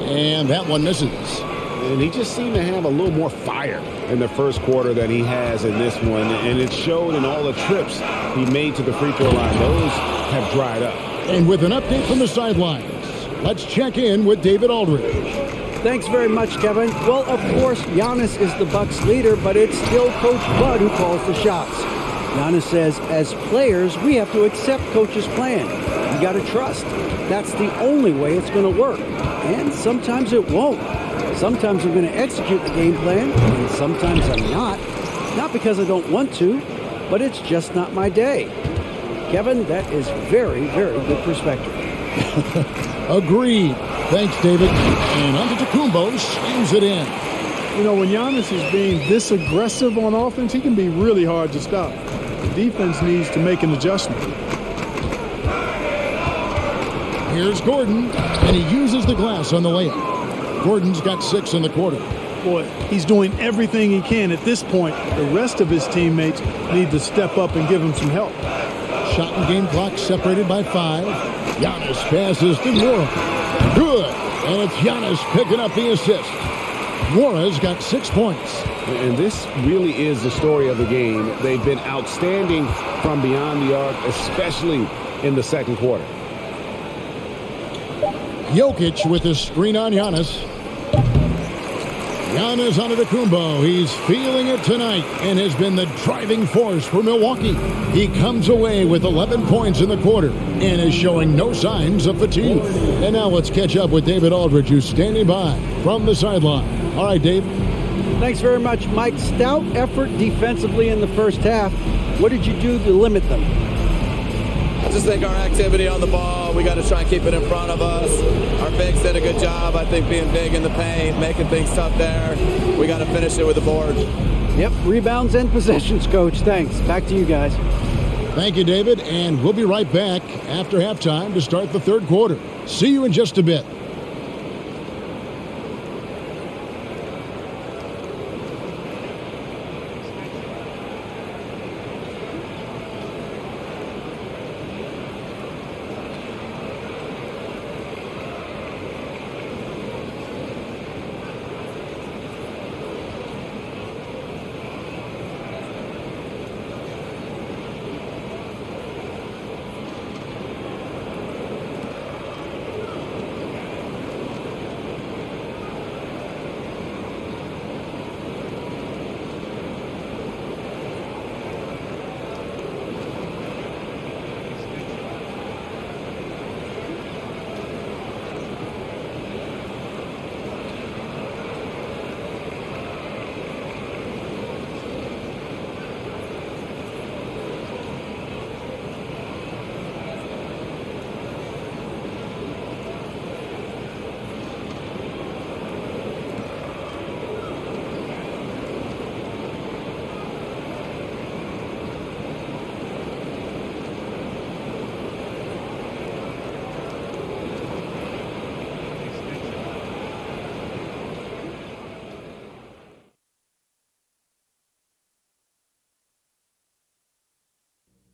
And that one misses. And he just seemed to have a little more fire in the first quarter than he has in this one. And it showed in all the trips he made to the free throw line. Those have dried up. And with an update from the sidelines, let's check in with David Aldridge. Thanks very much, Kevin. Well, of course, Giannis is the Bucks leader, but it's still Coach Bud who calls the shots. Giannis says, as players, we have to accept Coach's plan. You got to trust. That's the only way it's going to work. And sometimes it won't. Sometimes I'm going to execute the game plan, and sometimes I'm not. Not because I don't want to, but it's just not my day. Kevin, that is very, very good perspective. Agreed. Thanks, David. And Antetokounmpo slams it in. You know, when Giannis is being this aggressive on offense, he can be really hard to stop. The defense needs to make an adjustment. Here's Gordon, and he uses the glass on the layup. Gordon's got 6 in the quarter. boy, he's doing everything he can at this point. The rest of his teammates need to step up and give him some help. Shot and game clock separated by 5. Giannis passes to Mora. Good. And it's Giannis picking up the assist. Mora's got 6 points. And this really is the story of the game. They've been outstanding from beyond the arc, especially in the second quarter. Jokic with a screen on Giannis. Giannis Antetokounmpo. He's feeling it tonight and has been the driving force for Milwaukee. He comes away with 11 points in the quarter and is showing no signs of fatigue. And now let's catch up with David Aldridge, who's standing by from the sideline. All right, Dave. Thanks very much, Mike. Stout effort defensively in the first half. What did you do to limit them? I just think our activity on the ball, we got to try and keep it in front of us. Our bigs did a good job, I think, being big in the paint, making things tough there. We got to finish it with the board. Yep, rebounds and possessions, Coach. Thanks. Back to you guys. Thank you, David, and we'll be right back after halftime to start the third quarter. See you in just a bit.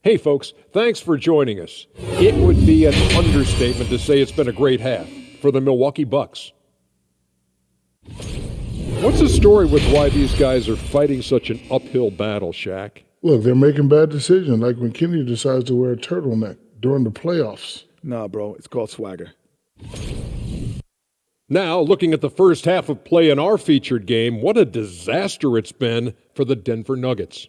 Hey folks, thanks for joining us. It would be an understatement to say it's been a great half for the Milwaukee Bucks. What's the story with why these guys are fighting such an uphill battle, Shaq? Look, they're making bad decisions, like when Kenny decides to wear a turtleneck during the playoffs. Nah, bro, it's called swagger. Now, looking at the first half of play in our featured game, what a disaster it's been for the Denver Nuggets.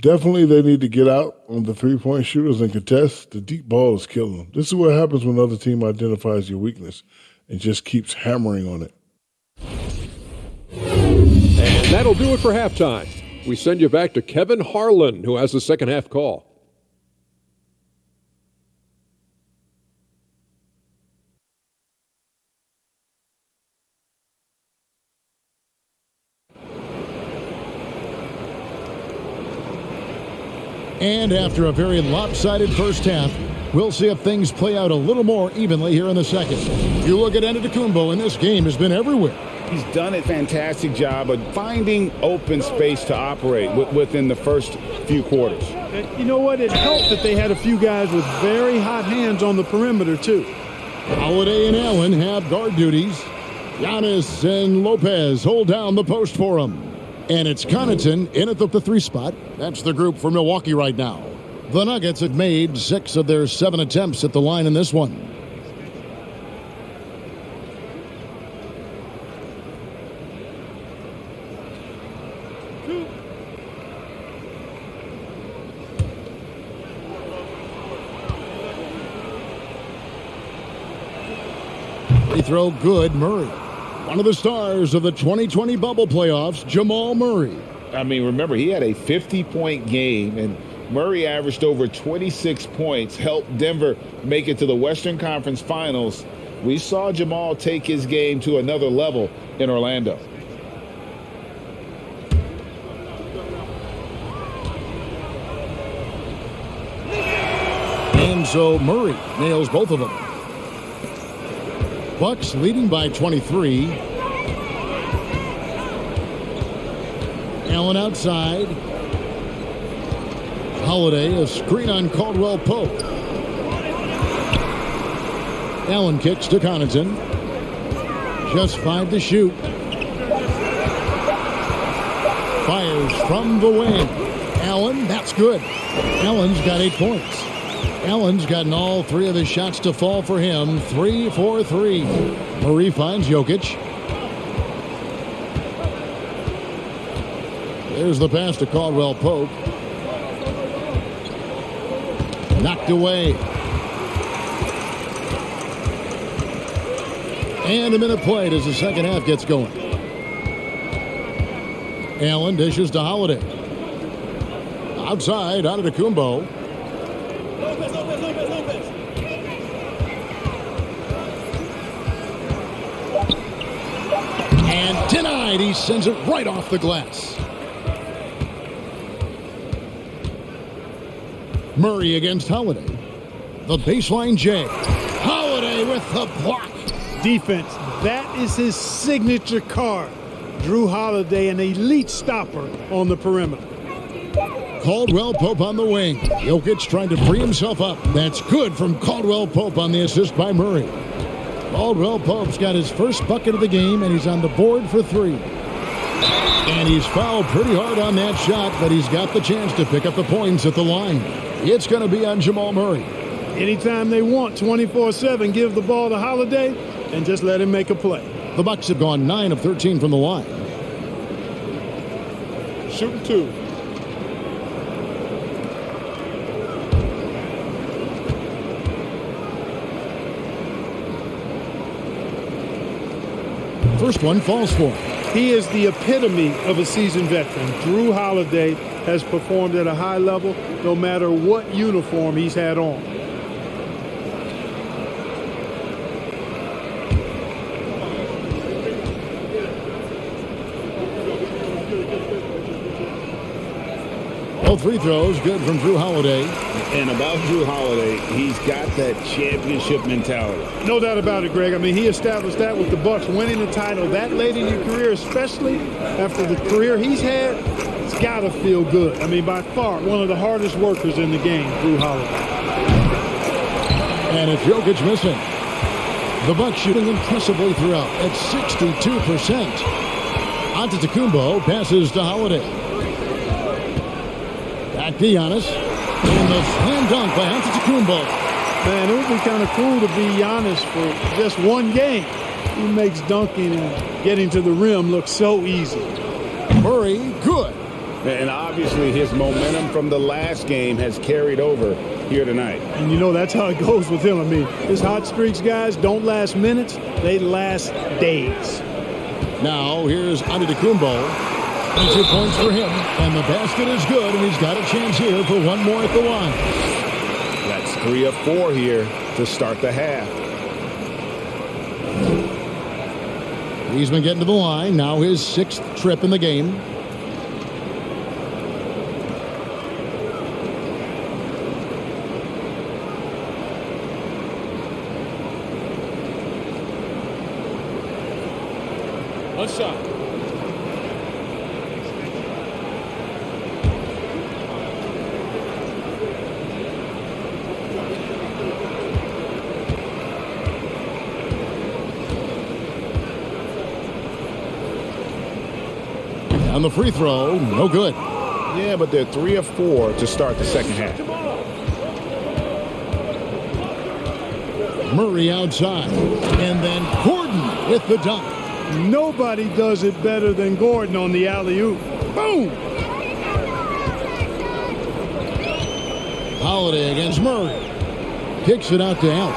Definitely they need to get out on the three-point shooters and contest. The deep ball is killing them. This is what happens when another team identifies your weakness and just keeps hammering on it. And that'll do it for halftime. We send you back to Kevin Harlan, who has the second half call. And after a very lopsided first half, we'll see if things play out a little more evenly here in the second. You look at Antetokounmpo, and this game has been everywhere. He's done a fantastic job of finding open space to operate within the first few quarters. You know what? It helped that they had a few guys with very hot hands on the perimeter, too. Holiday and Allen have guard duties. Giannis and Lopez hold down the post for him. And it's Connaughton in at the 3 spot. That's the group for Milwaukee right now. The Nuggets have made 6 of their 7 attempts at the line in this one. They throw good. Murray, one of the stars of the 2020 bubble playoffs, Jamal Murray. I mean, remember, he had a 50-point game, and Murray averaged over 26 points, helped Denver make it to the Western Conference Finals. We saw Jamal take his game to another level in Orlando. And so Murray nails both of them. Bucks leading by 23. Allen outside. Holiday, a screen on Caldwell Pope. Allen kicks to Connaughton. Just 5 to shoot. Fires from the wing. Allen, that's good. Allen's got 8 points. Allen's gotten all 3 of his shots to fall for him. 3 for 3. Murray finds Jokic. There's the pass to Caldwell Pope. Knocked away. And a minute played as the second half gets going. Allen dishes to Holiday. Outside, out of Antetokounmpo. And denied. He sends it right off the glass. Murray against Holiday. The baseline J. Holiday with the block. Defense, that is his signature card. Drew Holiday, an elite stopper on the perimeter. Caldwell Pope on the wing. Jokic trying to free himself up. That's good from Caldwell Pope on the assist by Murray. Caldwell Pope's got his first bucket of the game, and he's on the board for 3. And he's fouled pretty hard on that shot, but he's got the chance to pick up the points at the line. It's going to be on Jamal Murray. Anytime they want, 24/7, give the ball to Holiday and just let him make a play. The Bucks have gone 9 of 13 from the line. Shooting 2. First one falls for him. He is the epitome of a seasoned veteran. Drew Holiday has performed at a high level no matter what uniform he's had on. All 3 throws good from Drew Holiday. And about Drew Holiday, he's got that championship mentality. No doubt about it, Greg. I mean, he established that with the Bucks winning the title that late in your career, especially after the career he's had. It's got to feel good. I mean, by far, one of the hardest workers in the game, Drew Holiday. And it's Jokic missing. The Bucks shooting impressively throughout at 62%. Antetokounmpo passes to Holiday. Back to Giannis. And the slam dunk by Antetokounmpo. Man, it would be kind of cool to be Giannis for just one game. He makes dunking and getting to the rim look so easy. Murray, good. And obviously his momentum from the last game has carried over here tonight. And you know that's how it goes with him. I mean, his hot streaks, guys, don't last minutes. They last days. Now here's Antetokounmpo. 2 points for him, and the basket is good, and he's got a chance here for one more at the line. That's 3 of 4 here to start the half. He's been getting to the line. Now his 6th trip in the game. One shot. On the free throw, no good. Yeah, but they're 3 of 4 to start the second half. Murray outside. And then Gordon with the dunk. Nobody does it better than Gordon on the alley-oop. Boom! Holiday against Murray. Kicks it out to Allen.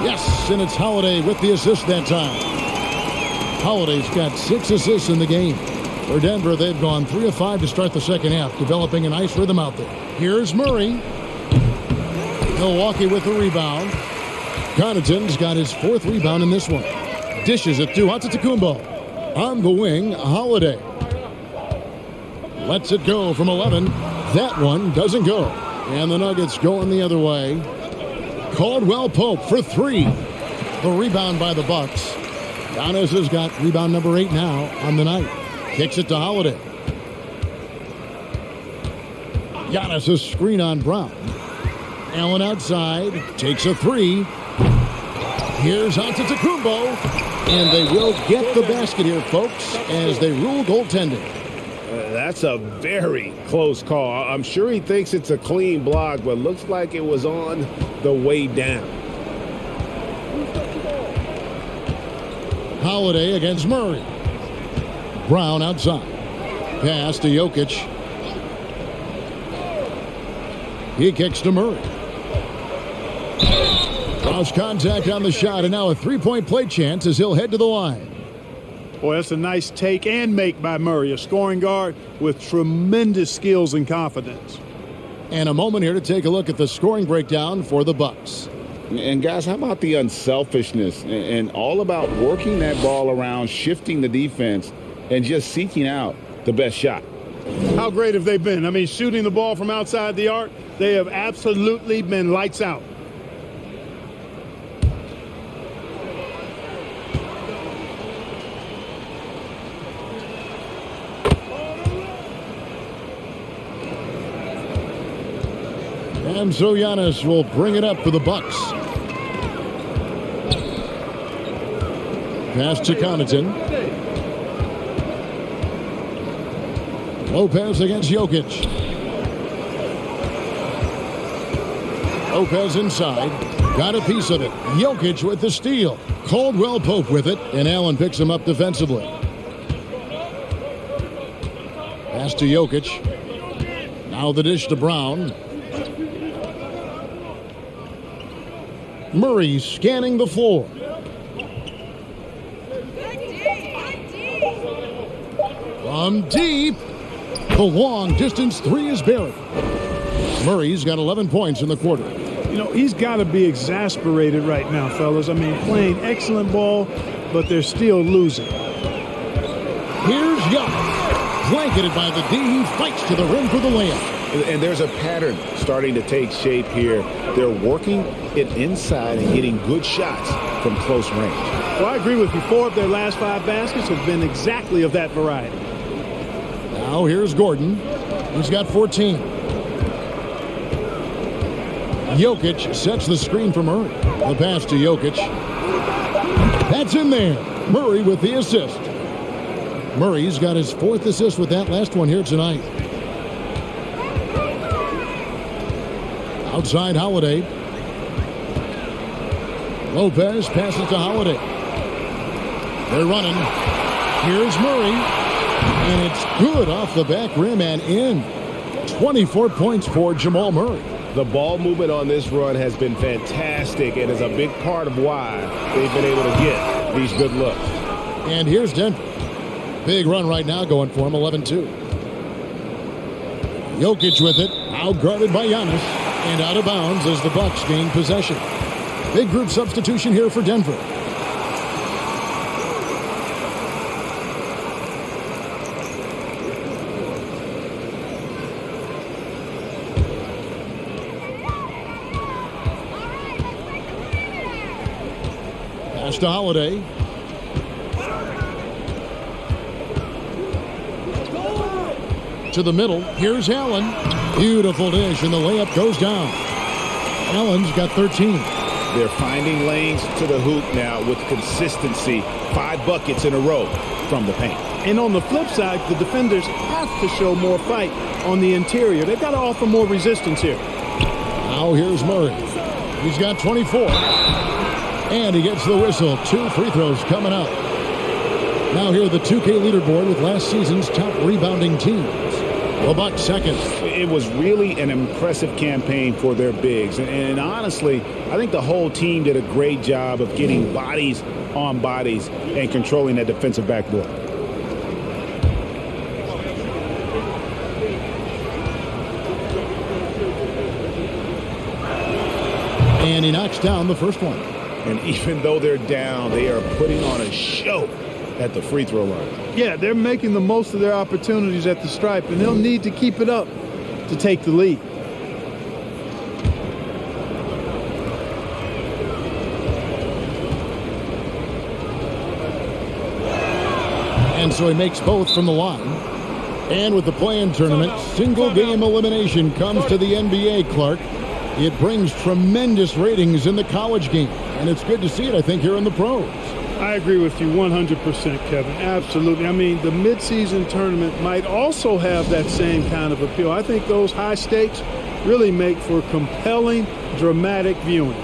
Yes, and it's Holiday with the assist that time. Holiday's got 6 assists in the game. For Denver, they've gone 3 of 5 to start the second half, developing a nice rhythm out there. Here's Murray. Milwaukee with the rebound. Connaughton's got his 4th rebound in this one. Dishes it to Antetokounmpo. On the wing, Holiday. Lets it go from 11. That one doesn't go. And the Nuggets going the other way. Caldwell Pope for 3. The rebound by the Bucks. Giannis has got rebound number 8 now on the night. Kicks it to Holiday. Giannis a screen on Brown. Allen outside. Takes a three. Here's Antetokounmpo. And they will get the basket here, folks, as they rule goaltending. That's a very close call. I'm sure he thinks it's a clean block, but looks like it was on the way down. Holiday against Murray. Brown outside. Pass to Jokic. He kicks to Murray. Cross contact on the shot, and now a three-point play chance as he'll head to the line. Boy, that's a nice take and make by Murray, a scoring guard with tremendous skills and confidence. And a moment here to take a look at the scoring breakdown for the Bucks. And guys, how about the unselfishness and all about working that ball around, shifting the defense, and just seeking out the best shot? How great have they been? I mean, shooting the ball from outside the arc, they have absolutely been lights out. And so Giannis will bring it up for the Bucks. Pass to Connaughton. Lopez against Jokic. Lopez inside. Got a piece of it. Jokic with the steal. Caldwell Pope with it, and Allen picks him up defensively. Pass to Jokic. Now the dish to Brown. Murray scanning the floor. From deep. The long distance three is buried. Murray's got 11 points in the quarter. You know, he's got to be exasperated right now, fellas. I mean, playing excellent ball, but they're still losing. Here's Giannis. Blanketed by the D. He fights to the rim for the layup. And there's a pattern starting to take shape here. They're working it inside and getting good shots from close range. Well, I agree with you. 4 of their last 5 baskets have been exactly of that variety. Now here's Gordon. He's got 14. Jokic sets the screen for Murray. The pass to Jokic. That's in there. Murray with the assist. Murray's got his 4th assist with that last one here tonight. Outside Holiday. Lopez passes to Holiday. They're running. Here's Murray. And it's good off the back rim and in. 24 points for Jamal Murray. The ball movement on this run has been fantastic and is a big part of why they've been able to get these good looks. And here's Denver. Big run right now going for him, 11-2. Jokic with it, out guarded by Giannis, and out of bounds as the Bucks gain possession. Big group substitution here for Denver. Pass to Holiday. To the middle. Here's Allen. Beautiful dish, and the layup goes down. Allen's got 13. They're finding lanes to the hoop now with consistency. 5 buckets in a row from the paint. And on the flip side, the defenders have to show more fight on the interior. They've got to offer more resistance here. Now here's Murray. He's got 24. And he gets the whistle. 2 free throws coming up. Now here the 2K leaderboard with last season's top rebounding teams. The Bucks second. It was really an impressive campaign for their bigs. And honestly, I think the whole team did a great job of getting bodies on bodies and controlling that defensive backboard. And he knocks down the first one. And even though they're down, they are putting on a show at the free throw line. Yeah, they're making the most of their opportunities at the stripe, and they'll need to keep it up to take the lead. And so he makes both from the line. And with the play-in tournament, single-game elimination comes to the NBA, Clark. It brings tremendous ratings in the college game. And it's good to see it, I think, here in the pros. I agree with you 100%, Kevin. Absolutely. I mean, the midseason tournament might also have that same kind of appeal. I think those high stakes really make for compelling, dramatic viewing.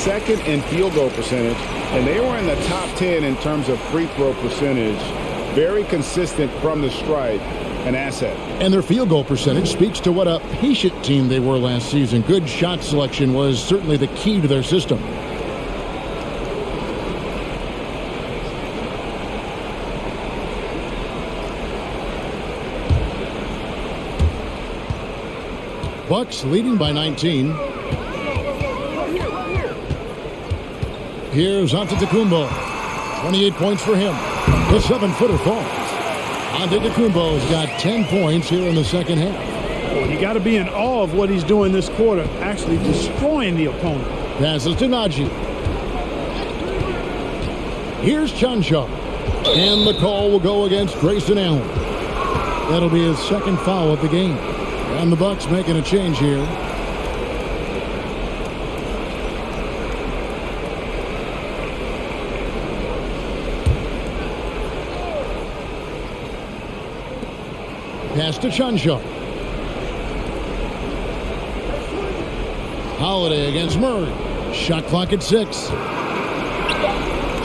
Second in field goal percentage, and they were in the top 10 in terms of free throw percentage. Very consistent from the stripe, an asset. And their field goal percentage speaks to what a patient team they were last season. Good shot selection was certainly the key to their system. Bucks leading by 19. Here's Antetokounmpo. 28 points for him. The 7-footer falls. Antetokounmpo's got 10 points here in the second half. Well, you got to be in awe of what he's doing this quarter, actually destroying the opponent. Passes to Najee. Here's Chanshaw. And the call will go against Grayson Allen. That'll be his second foul of the game. And the Bucks making a change here. Pass to Chanshaw. Holiday against Murray. Shot clock at 6.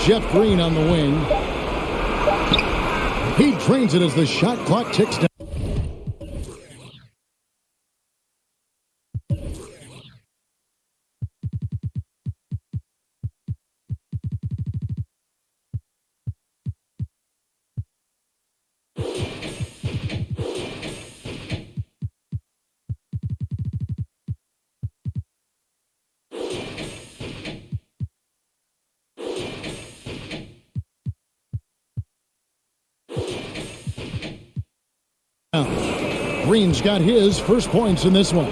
Jeff Green on the wing. He trains it as the shot clock ticks down. Green's got his first points in this one.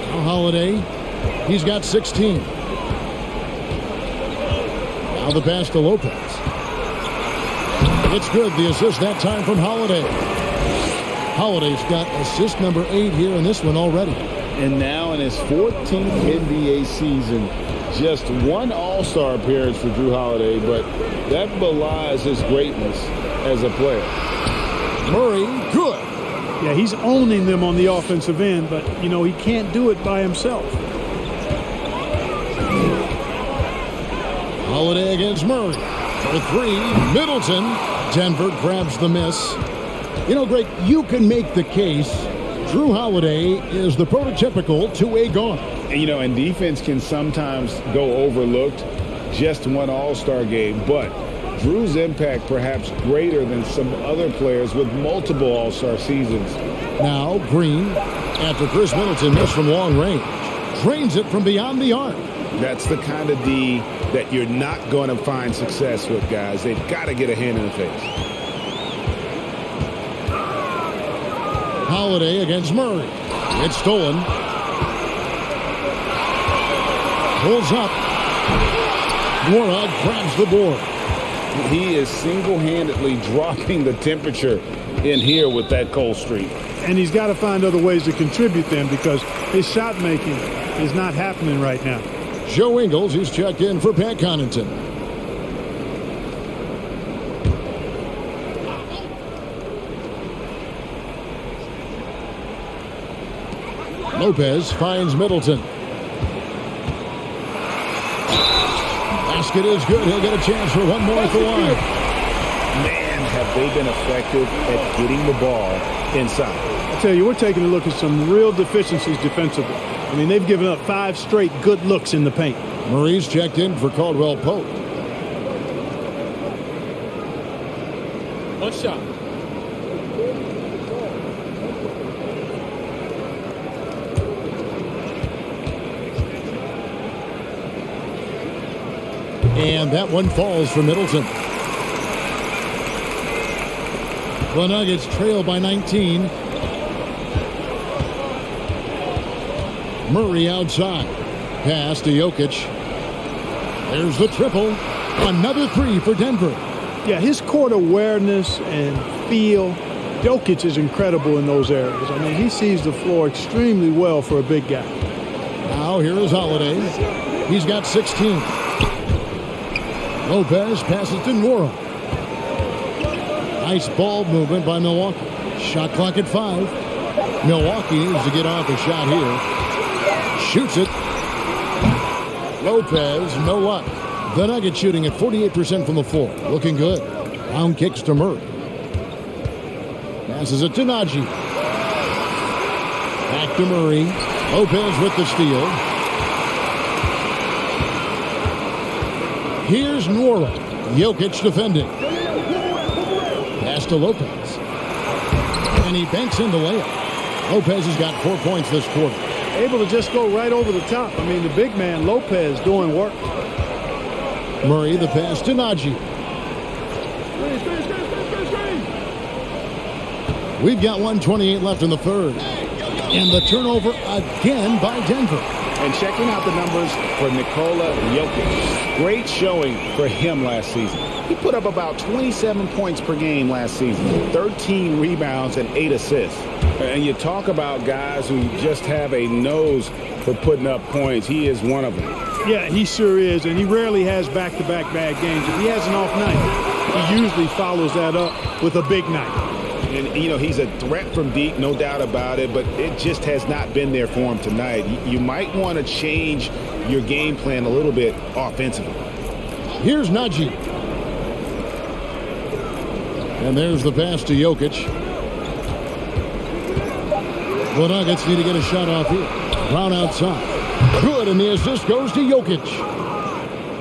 Now Holiday, he's got 16. Now the pass to Lopez. It's good, the assist that time from Holiday. Holiday's got assist number 8 here in this one already. And now in his 14th NBA season, just one All-Star appearance for Drew Holiday, but that belies his greatness as a player. Murray, good. Yeah, he's owning them on the offensive end, but, you know, he can't do it by himself. Holiday against Murray. For 3, Middleton. Denver grabs the miss. You know, Greg, you can make the case Drew Holiday is the prototypical two-way guard. And, you know, and defense can sometimes go overlooked. Just one All-Star game, but Drew's impact perhaps greater than some other players with multiple All-Star seasons. Now Green, after Chris Middleton missed from long range, drains it from beyond the arc. That's the kind of D that you're not going to find success with, guys. They've got to get a hand in the face. Holiday against Murray. It's stolen. Pulls up. Warrod grabs the board. He is single-handedly dropping the temperature in here with that cold streak. and he's got to find other ways to contribute them because his shot making is not happening right now. Joe Ingles, he's checked in for Pat Connaughton. Lopez finds Middleton. Basket is good. He'll get a chance for one more at the line. Man, have they been effective at getting the ball inside. I tell you, we're taking a look at some real deficiencies defensively. I mean, they've given up 5 straight good looks in the paint. Murray's checked in for Caldwell Pope. One shot. And that one falls for Middleton. The Nuggets trail by 19. Murray outside. Pass to Jokic. There's the triple. Another 3 for Denver. Yeah, his court awareness and feel, Jokic is incredible in those areas. I mean, he sees the floor extremely well for a big guy. Now here is Holiday. He's got 16. Lopez passes to Nwora. Nice ball movement by Milwaukee. Shot clock at 5. Milwaukee needs to get off a shot here. Shoots it. Lopez, no luck. The Nuggets shooting at 48% from the floor. Looking good. Round kicks to Murray. Passes it to Najee. Back to Murray. Lopez with the steal. Here's Nwora. Jokic defending. Pass to Lopez. And he banks in the layup. Lopez has got 4 points this quarter. Able to just go right over the top. I mean, the big man, Lopez, doing work. Murray, the pass to Najee. We've got 1:28 left in the third. And the turnover again by Denver. And checking out the numbers for Nikola Jokic. Great showing for him last season. He put up about 27 points per game last season, 13 rebounds and 8 assists. And you talk about guys who just have a nose for putting up points. He is one of them. Yeah, he sure is, and he rarely has back-to-back bad games. If he has an off night, he usually follows that up with a big night. And, you know, he's a threat from deep, no doubt about it, but it just has not been there for him tonight. You might want to change your game plan a little bit offensively. Here's Najee. And there's the pass to Jokic. The Nuggets need to get a shot off here. Brown outside. Good, and the assist goes to Jokic.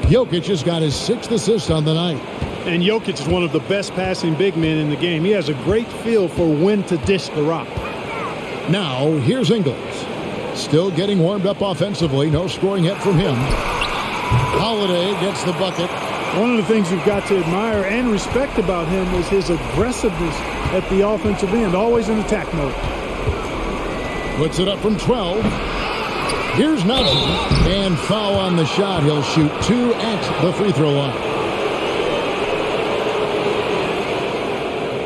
Jokic has got his 6th assist on the night. And Jokic is one of the best passing big men in the game. He has a great feel for when to dish the rock. Now, here's Ingles. Still getting warmed up offensively. No scoring hit from him. Holiday gets the bucket. One of the things you've got to admire and respect about him is his aggressiveness at the offensive end. Always in attack mode. Puts it up from 12. Here's Najee. And foul on the shot. He'll shoot 2 at the free throw line.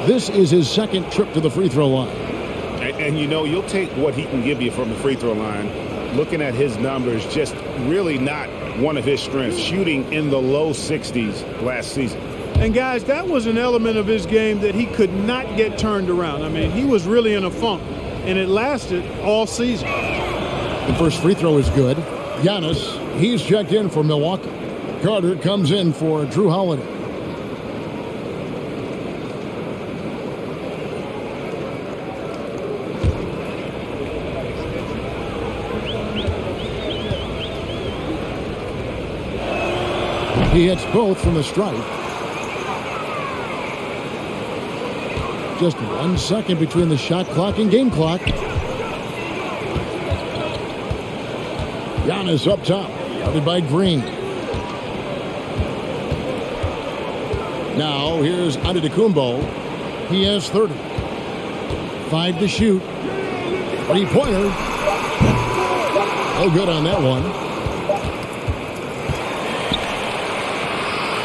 This is his 2nd trip to the free throw line. And you know, you'll take what he can give you from the free throw line. Looking at his numbers, just really not one of his strengths. Shooting in the low 60s last season. And guys, that was an element of his game that he could not get turned around. I mean, he was really in a funk, and it lasted all season. The first free throw is good. Giannis, he's checked in for Milwaukee. Carter comes in for Drew Holiday. He hits both from the stripe. Just 1 second between the shot clock and game clock. Giannis up top, guarded by Green. Now here's Antetokounmpo. He has 30. 5 to shoot. 3-pointer. Oh, good on that one.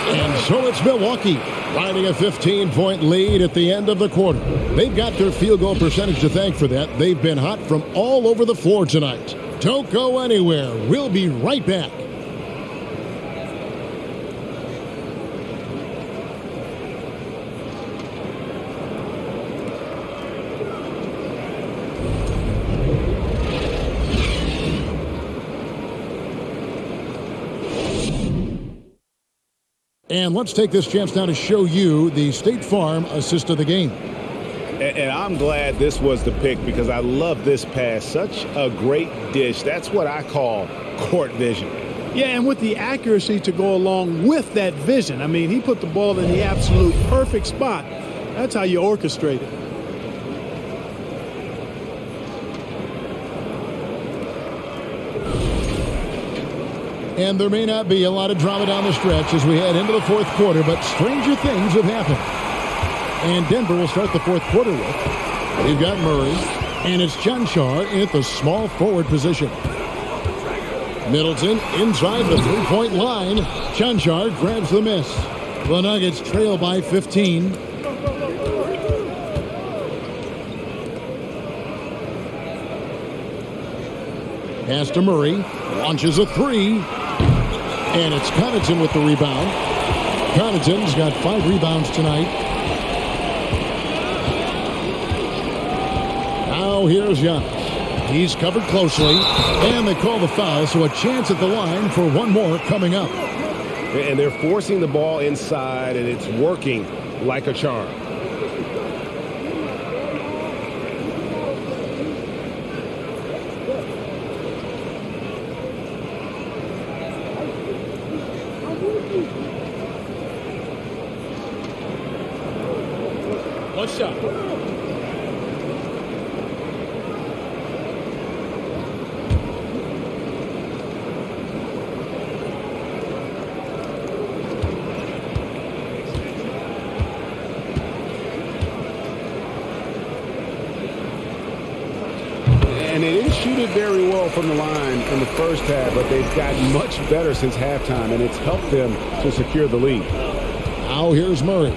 And so it's Milwaukee Finding a 15-point lead at the end of the quarter. They've got their field goal percentage to thank for that. They've been hot from all over the floor tonight. Don't go anywhere. We'll be right back. And let's take this chance now to show you the State Farm assist of the game. And I'm glad this was the pick because I love this pass. Such a great dish. That's what I call court vision. Yeah, and with the accuracy to go along with that vision. I mean, he put the ball in the absolute perfect spot. That's how you orchestrate it. And there may not be a lot of drama down the stretch as we head into the fourth quarter, but stranger things have happened. And Denver will start the fourth quarter with. They've got Murray, and it's Chanchar at the small forward position. Middleton inside the three-point line. Chanchar grabs the miss. The Nuggets trail by 15. Pass to Murray. Launches a three. And it's Connaughton with the rebound. Connaughton's got 5 rebounds tonight. Now here's Giannis. He's covered closely. And they call the foul, so a chance at the line for one more coming up. And they're forcing the ball inside, and it's working like a charm. One shot. And they didn't shoot it very well from the line in the first half, but they've gotten much better since halftime, and it's helped them to secure the lead. Now here's Murray.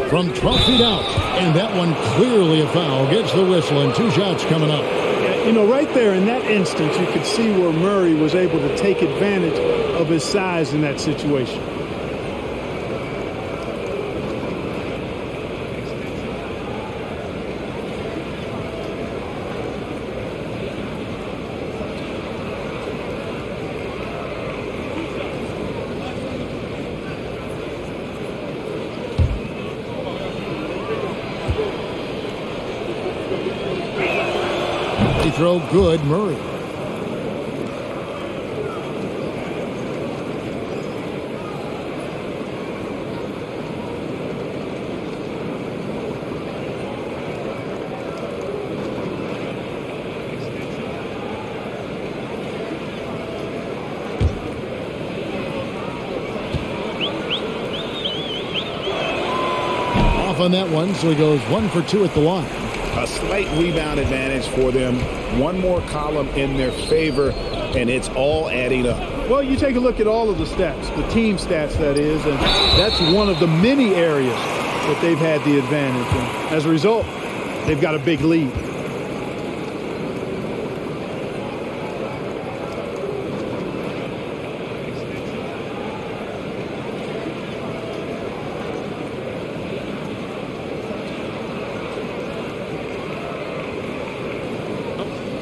From 12 feet out, and that one clearly a foul. Gets the whistle, and 2 shots coming up. Yeah, you know, right there in that instance, you could see where Murray was able to take advantage of his size in that situation. Throw good, Murray. Off on that one, so he goes 1 for 2 at the line. A slight rebound advantage for them. One more column in their favor, and it's all adding up. Well, you take a look at all of the stats, the team stats, that is, and that's one of the many areas that they've had the advantage. And as a result, they've got a big lead.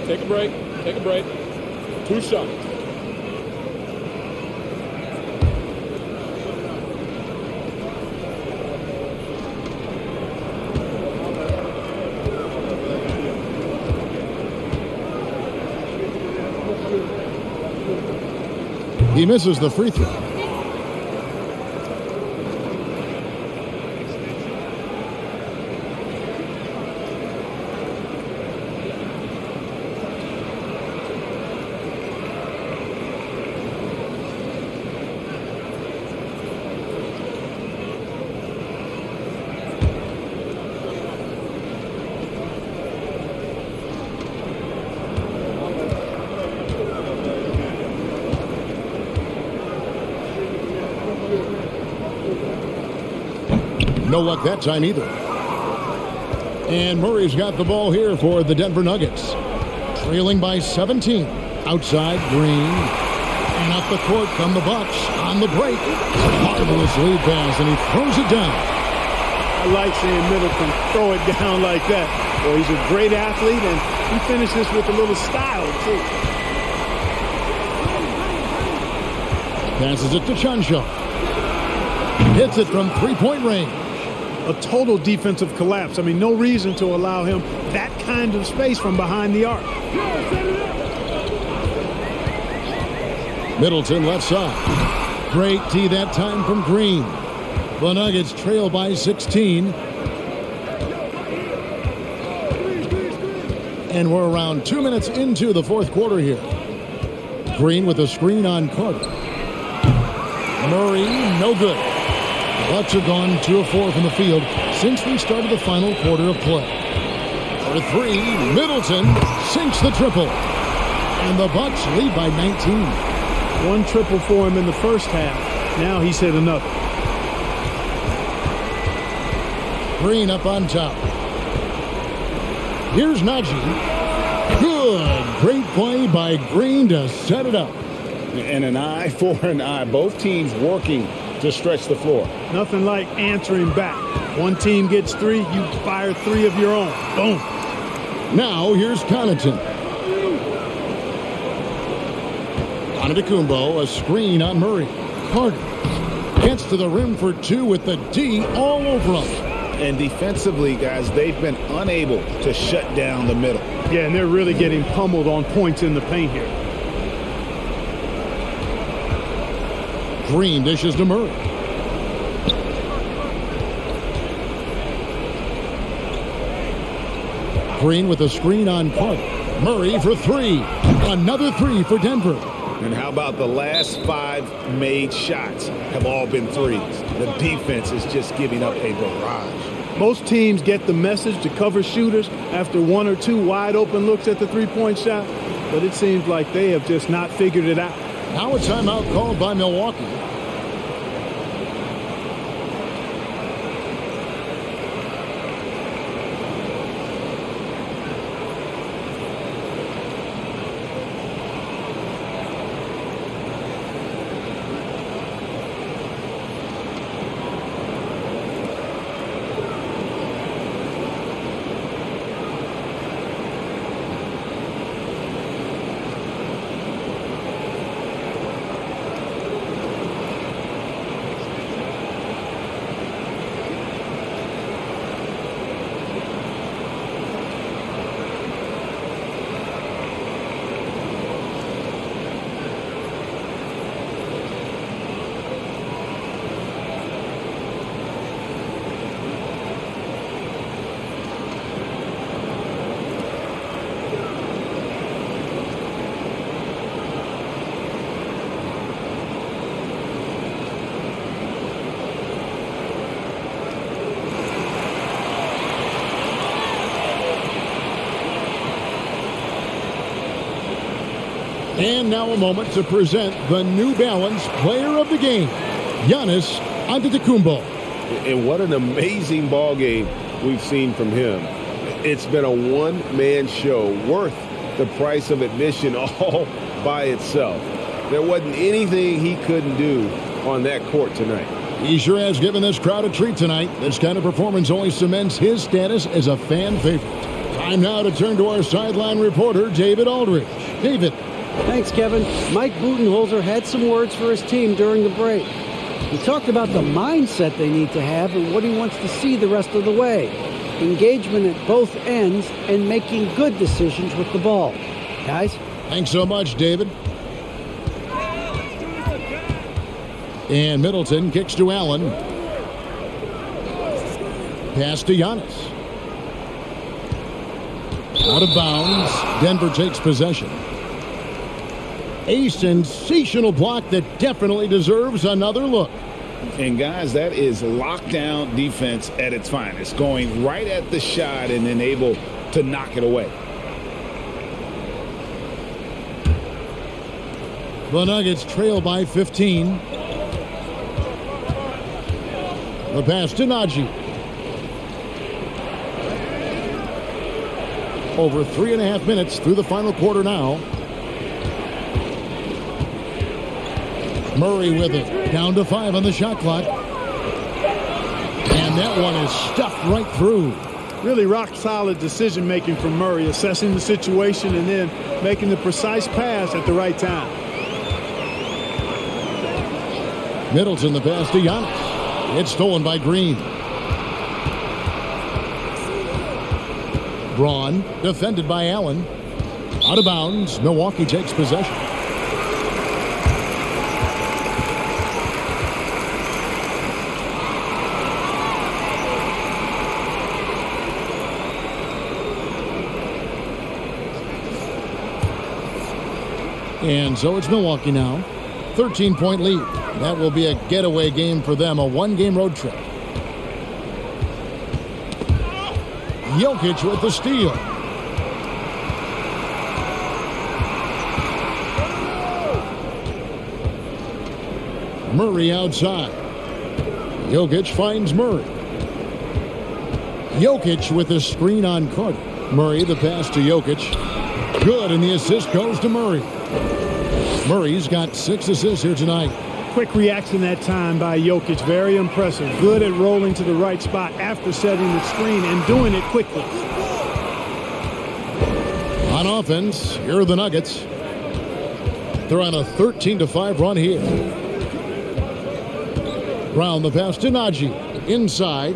Take a break. Take a break. 2 shots. He misses the free throw. no luck that time either. And Murray's got the ball here for the Denver Nuggets. Trailing by 17. Outside, Green. And up the court come the Bucks on the break. Marvelous lead pass, and he throws it down. I like seeing Middleton throw it down like that. Well, he's a great athlete, and he finishes with a little style, too. Passes it to Chuncho. Hits it from three-point range. A total defensive collapse. I mean, no reason to allow him that kind of space from behind the arc. Middleton left side. Great tee that time from Green. The Nuggets trail by 16. And we're around 2 minutes into the fourth quarter here. Green with a screen on Carter. Murray, no good. The Bucks are gone 2 of 4 from the field since we started the final quarter of play. For three, Middleton sinks the triple. And the Bucks lead by 19. One triple for him in the first half. Now he's hit another. Green up on top. Here's Najee. Good. Great play by Green to set it up. And an eye for an eye. Both teams working to stretch the floor. Nothing like answering back. One team gets 3, you fire 3 of your own. Boom. Now here's Connaughton. Antetokounmpo, a screen on Murray. Carter gets to the rim for 2 with the D all over him. And defensively, guys, they've been unable to shut down the middle. Yeah, and they're really getting pummeled on points in the paint here. Green dishes to Murray. Green with a screen on Carter. Murray for 3. Another 3 for Denver. And how about the last 5 made shots have all been threes? The defense is just giving up a barrage. Most teams get the message to cover shooters after 1 or 2 wide open looks at the three-point shot, but it seems like they have just not figured it out. Now a timeout called by Milwaukee. And now a moment to present the New Balance Player of the Game, Giannis Antetokounmpo. And what an amazing ball game we've seen from him. It's been a one-man show worth the price of admission all by itself. There wasn't anything he couldn't do on that court tonight. He sure has given this crowd a treat tonight. This kind of performance only cements his status as a fan favorite. Time now to turn to our sideline reporter, David Aldridge. David. Thanks, Kevin. Mike Budenholzer had some words for his team during the break. He talked about the mindset they need to have and what he wants to see the rest of the way. Engagement at both ends and making good decisions with the ball. Guys? Thanks so much, David. And Middleton kicks to Allen. Pass to Giannis. Out of bounds. Denver takes possession. A sensational block that definitely deserves another look. And guys, that is lockdown defense at its finest. Going right at the shot and then able to knock it away. The Nuggets trail by 15. The pass to Najee. Over 3.5 minutes through the final quarter now. Murray with it. Down to 5 on the shot clock. And that one is stuffed right through. Really rock-solid decision-making from Murray, assessing the situation and then making the precise pass at the right time. Middleton the pass to Giannis. It's stolen by Green. Braun defended by Allen. Out of bounds. Milwaukee takes possession. And so it's Milwaukee now. 13-point lead. That will be a getaway game for them, a one-game road trip. Jokic with the steal. Murray outside. Jokic finds Murray. Jokic with a screen on Carter. Murray the pass to Jokic. Good, and the assist goes to Murray. Murray's got 6 assists here tonight. Quick reaction that time by Jokic. Very impressive. Good at rolling to the right spot after setting the screen and doing it quickly. On offense, here are the Nuggets. They're on a 13-5 run here. Brown the pass to Najee. Inside.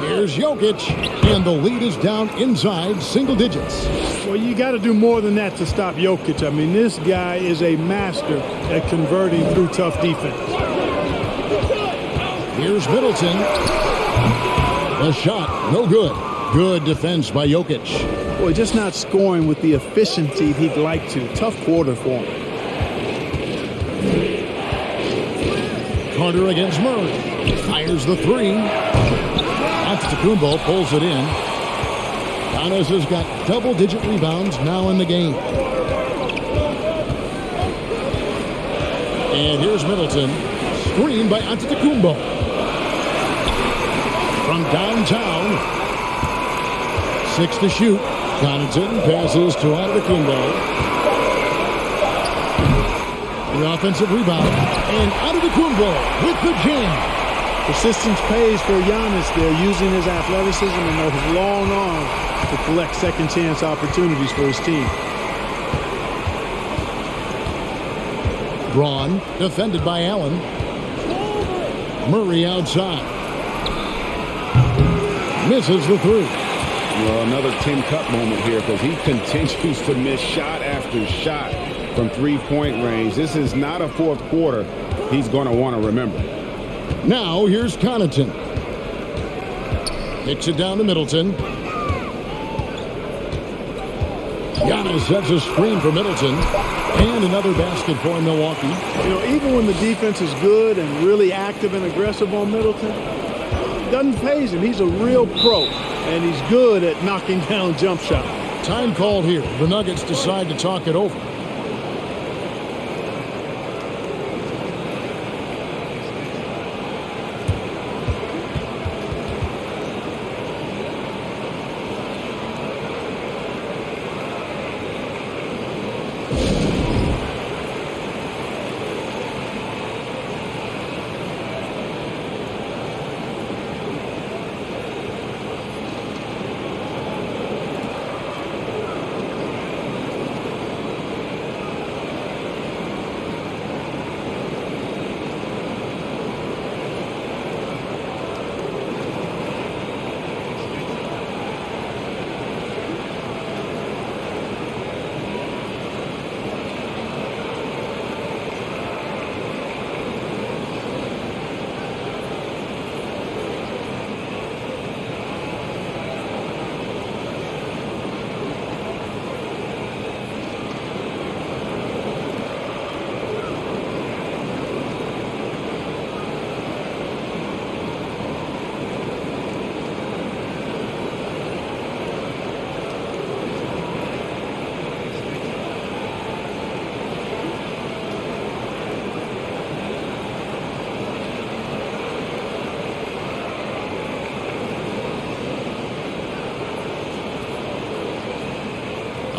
Here's Jokic, and the lead is down inside single digits. Well, you got to do more than that to stop Jokic. I mean, this guy is a master at converting through tough defense. Here's Middleton. The shot, no good. Good defense by Jokic. Boy, just not scoring with the efficiency he'd like to. Tough quarter for him. Carter against Murray. Fires the three. Antetokounmpo pulls it in. Giannis has got double-digit rebounds now in the game. And here's Middleton. Screen by Antetokounmpo. From downtown. 6 to shoot. Connaughton passes to Antetokounmpo. The offensive rebound. And Antetokounmpo with the jam. Persistence pays for Giannis there, using his athleticism and those long arms to collect second-chance opportunities for his team. Braun defended by Allen. Murray outside. Misses the three. Well, another Tim Cup moment here because he continues to miss shot after shot from three-point range. This is not a fourth quarter he's going to want to remember. Now here's Connaughton. Kicks it down to Middleton. Giannis sets a screen for Middleton. And another basket for Milwaukee. You know, even when the defense is good and really active and aggressive on Middleton, it doesn't faze him. He's a real pro, and he's good at knocking down jump shots. Time called here. The Nuggets decide to talk it over.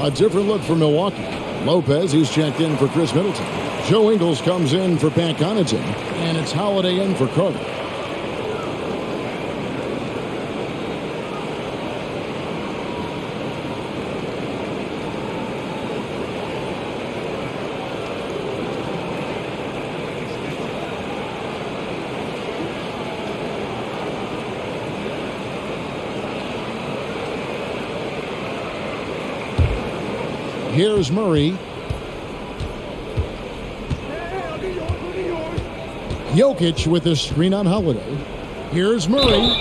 A different look for Milwaukee. Lopez, he's checked in for Chris Middleton. Joe Ingles comes in for Pat Connaughton. And it's Holiday in for Carter. Here's Murray. Jokic with a screen on Holiday. Here's Murray.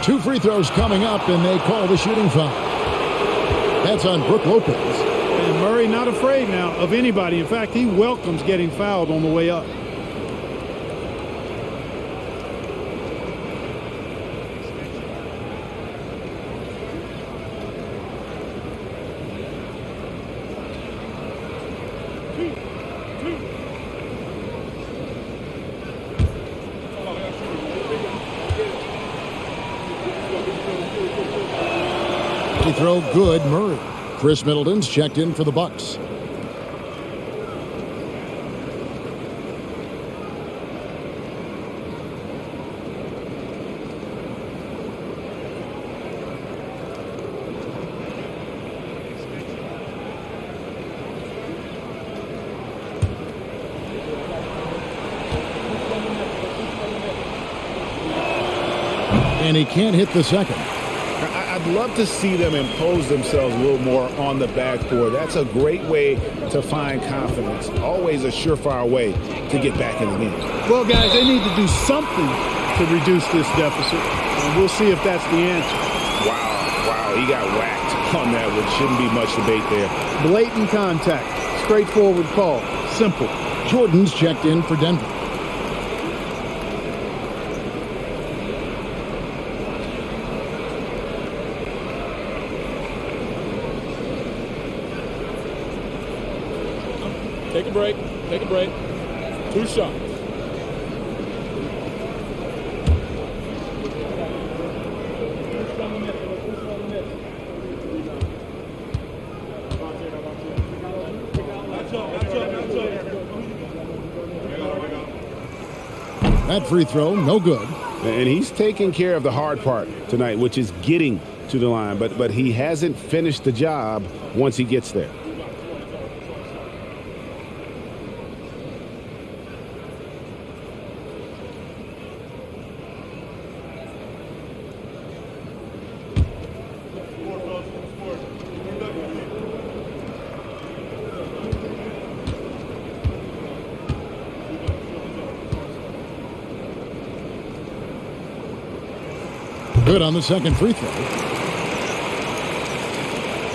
2 free throws coming up, and they call the shooting foul. That's on Brook Lopez. And Murray not afraid now of anybody. In fact, he welcomes getting fouled on the way up. Throw good, Murray. Chris Middleton's checked in for the Bucks. And he can't hit the second. I'd love to see them impose themselves a little more on the backboard. That's a great way to find confidence. Always a surefire way to get back in the game. Well, guys, they need to do something to reduce this deficit. And we'll see if that's the answer. Wow, he got whacked on that one. Shouldn't be much debate there. Blatant contact. Straightforward call. Simple. Jordan's checked in for Denver. Take a break. Take a break. 2 shots. That free throw, no good. And he's taking care of the hard part tonight, which is getting to the line. But he hasn't finished the job once he gets there. Good on the second free throw.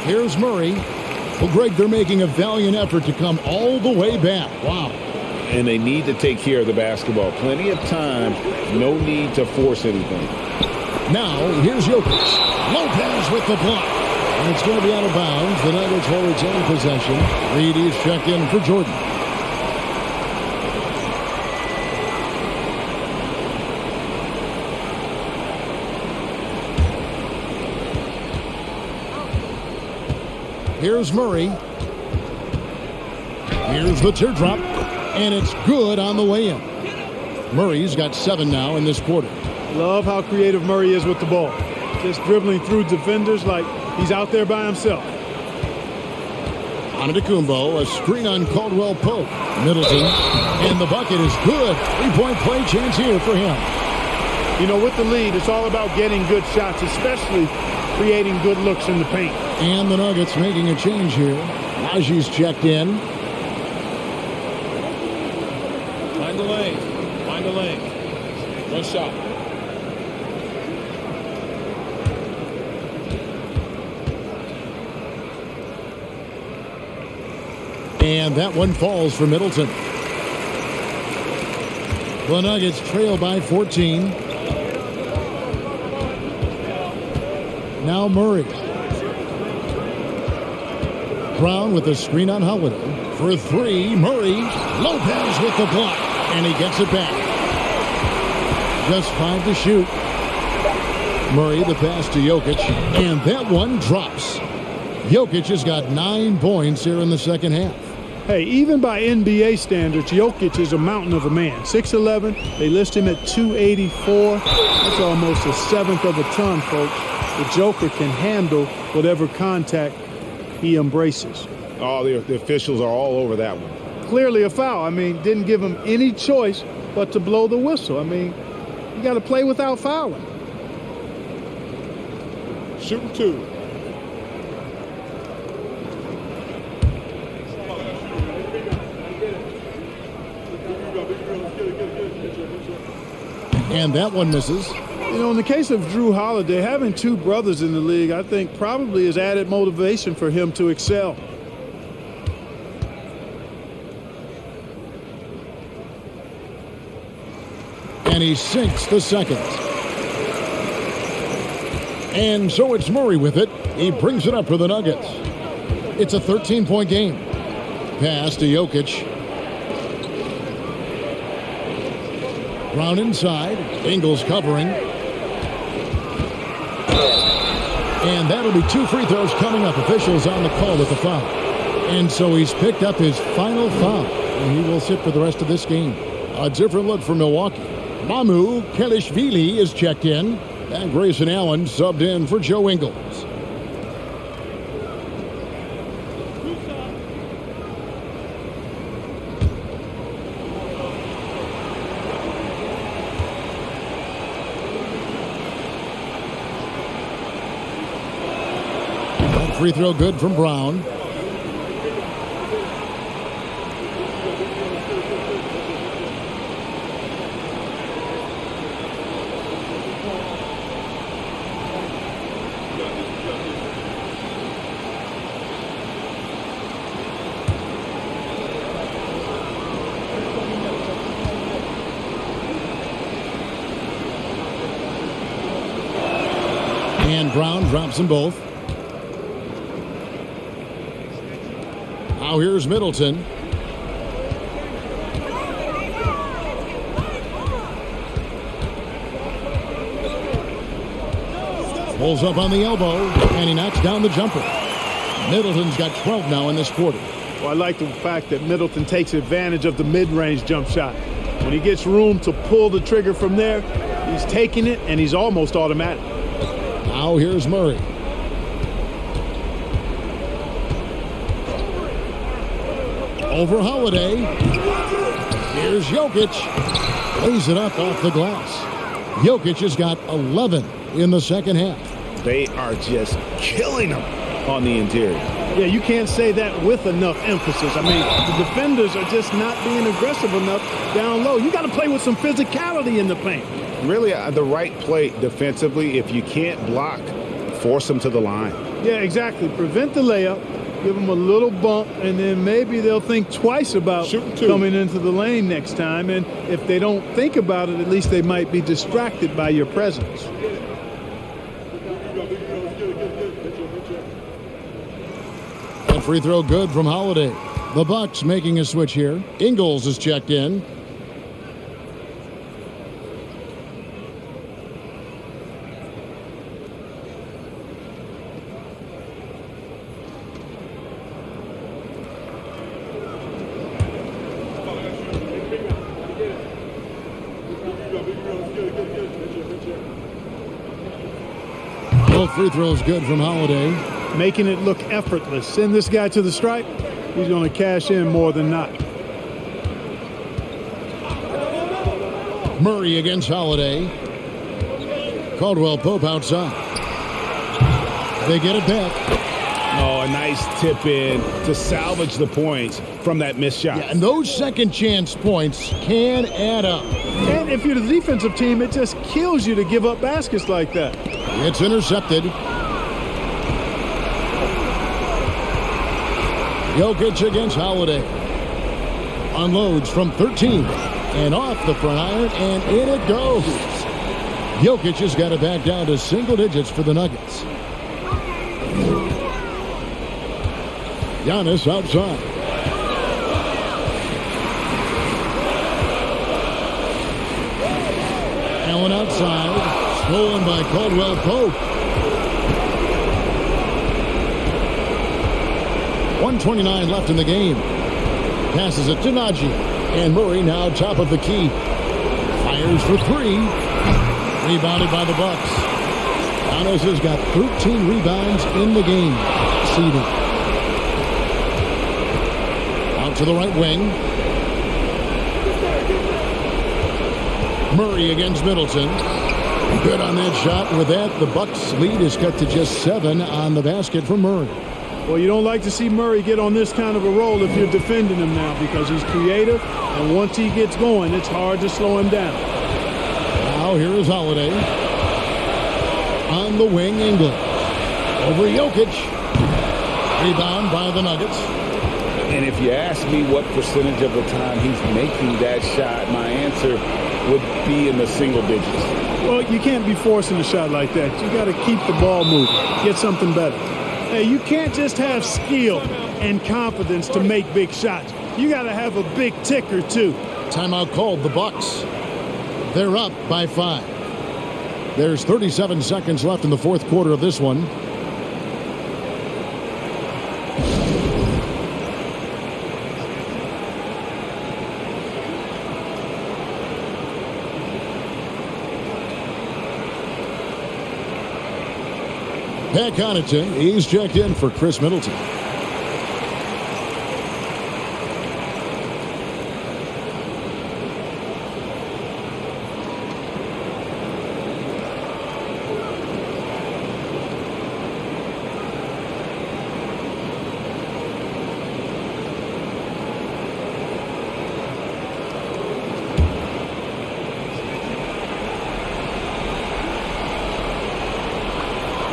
Here's Murray. Well, Greg, they're making a valiant effort to come all the way back. Wow. And they need to take care of the basketball. Plenty of time. No need to force anything. Now, here's Jokic. Lopez with the block. And it's going to be out of bounds. The Nuggets will retain possession. Reedy's checked in for Jordan. Here's Murray. Here's the teardrop. And it's good on the way in. Murray's got 7 now in this quarter. Love how creative Murray is with the ball. Just dribbling through defenders like he's out there by himself. Antetokounmpo, a screen on Caldwell Pope. Middleton. And the bucket is good. 3-point play chance here for him. You know, with the lead, it's all about getting good shots, especially creating good looks in the paint. And the Nuggets making a change here. Naji's checked in. Find the lane. Find the lane. 1 shot. And that one falls for Middleton. The Nuggets trail by 14. Now Murray. Brown with a screen on Holiday. For 3, Murray. Lopez with the block. And he gets it back. Just 5 to shoot. Murray the pass to Jokic. And that one drops. Jokic has got 9 points here in the second half. Hey, even by NBA standards, Jokic is a mountain of a man. 6'11", they list him at 284. That's almost a seventh of a ton, folks. The Joker can handle whatever contact he embraces. Oh, the officials are all over that one. Clearly a foul. I mean, didn't give him any choice but to blow the whistle. I mean, you got to play without fouling. Shooting 2. And that one misses. You know, in the case of Drew Holiday, having 2 brothers in the league, I think probably is added motivation for him to excel. And he sinks the second. And so it's Murray with it. He brings it up for the Nuggets. It's a 13-point game. Pass to Jokic. Brown inside. Ingles covering. And that'll be 2 free throws coming up. Officials on the call with the foul. And so he's picked up his final foul. And he will sit for the rest of this game. A different look for Milwaukee. Mamu Kelishvili is checked in. And Grayson Allen subbed in for Joe Ingles. Free throw good from Brown. And Brown drops them both. Now here's Middleton. Pulls up on the elbow, and he knocks down the jumper. Middleton's got 12 now in this quarter. Well, I like the fact that Middleton takes advantage of the mid-range jump shot. When he gets room to pull the trigger from there, he's taking it, and he's almost automatic. Now here's Murray. Over Holiday. Here's Jokic. Plays it up off the glass. Jokic has got 11 in the second half. They are just killing them on the interior. Yeah, you can't say that with enough emphasis. I mean, the defenders are just not being aggressive enough down low. You got to play with some physicality in the paint. Really, the right play defensively. If you can't block, force them to the line. Yeah, exactly. Prevent the layup. Give them a little bump, and then maybe they'll think twice about coming into the lane next time. And if they don't think about it, at least they might be distracted by your presence. That free throw good from Holiday. The Bucks making a switch here. Ingles is checked in. Both free throws good from Holiday. Making it look effortless. Send this guy to the stripe. He's going to cash in more than not. Murray against Holiday. Caldwell Pope outside. They get it back. Oh, a nice tip in to salvage the points from that missed shot. Yeah, and those second chance points can add up. And if you're the defensive team, it just kills you to give up baskets like that. It's intercepted. Jokic against Holiday. Unloads from 13. And off the front iron, and in it goes. Jokic has got it back down to single digits for the Nuggets. Giannis outside. Allen outside. Stolen by Caldwell Pope. 1:29 left in the game. Passes it to Najee. And Murray now top of the key. Fires for three. Rebounded by the Bucks. Giannis has got 13 rebounds in the game. Seeded. Out to the right wing. Murray against Middleton. Good on that shot. With that, the Bucks lead is cut to just 7 on the basket for Murray. Well, you don't like to see Murray get on this kind of a roll if you're defending him now, because he's creative, and once he gets going, it's hard to slow him down. Now here is Holiday. On the wing, England. Over Jokic. Rebound by the Nuggets. And if you ask me what percentage of the time he's making that shot, my answer would be in the single digits. Well, you can't be forcing a shot like that. You got to keep the ball moving. Get something better. Hey, you can't just have skill and confidence to make big shots. You got to have a big ticker, too. Timeout called. The Bucks. They're up by 5. There's 37 seconds left in the fourth quarter of this one. Pat Connaughton, he's checked in for Chris Middleton.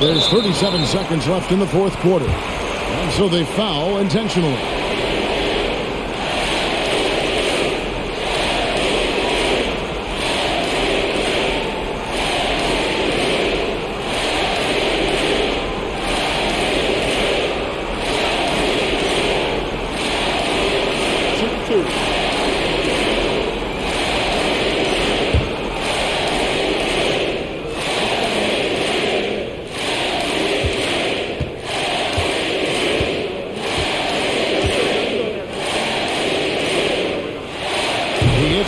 There's 37 seconds left in the fourth quarter. And so they foul intentionally.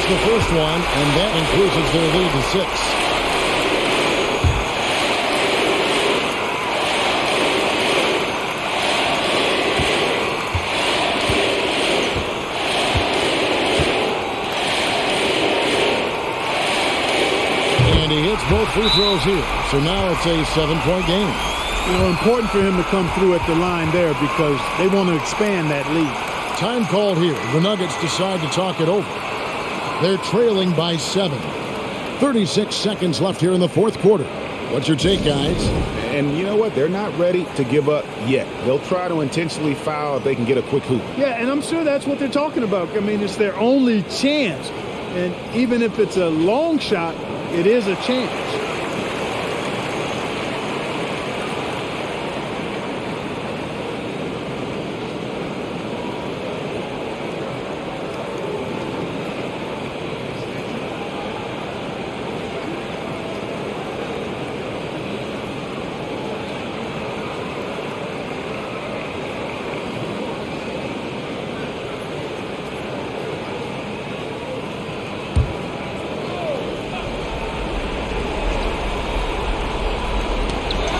The first one, and that increases their lead to 6. And he hits both free throws here. So now it's a 7-point game. You know, important for him to come through at the line there because they want to expand that lead. Time called here. The Nuggets decide to talk it over. They're trailing by 7. 36 seconds left here in the fourth quarter. What's your take, guys? And you know what? They're not ready to give up yet. They'll try to intentionally foul if they can get a quick hoop. Yeah, and I'm sure that's what they're talking about. I mean, it's their only chance. And even if it's a long shot, it is a chance.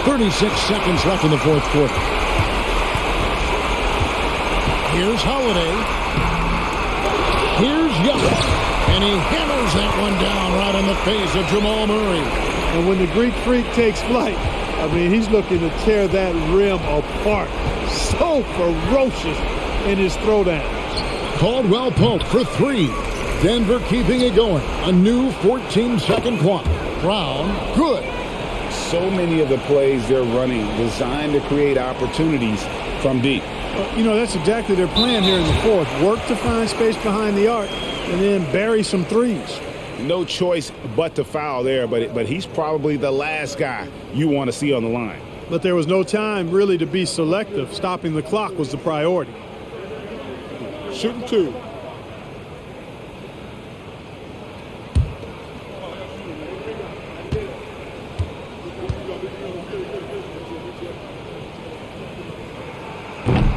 .36 seconds left in the fourth quarter. Here's Holiday. Here's Jokic. And he hammers that one down right on the face of Jamal Murray. And when the Greek Freak takes flight, I mean, he's looking to tear that rim apart. So ferocious in his throwdown. Caldwell Pope for 3. Denver keeping it going. A new 14-second clock. Brown, good. So many of the plays they're running designed to create opportunities from deep. You know, that's exactly their plan here in the fourth. Work to find space behind the arc and then bury some threes. No choice but to foul there, but he's probably the last guy you want to see on the line. But there was no time really to be selective. Stopping the clock was the priority. Shooting 2.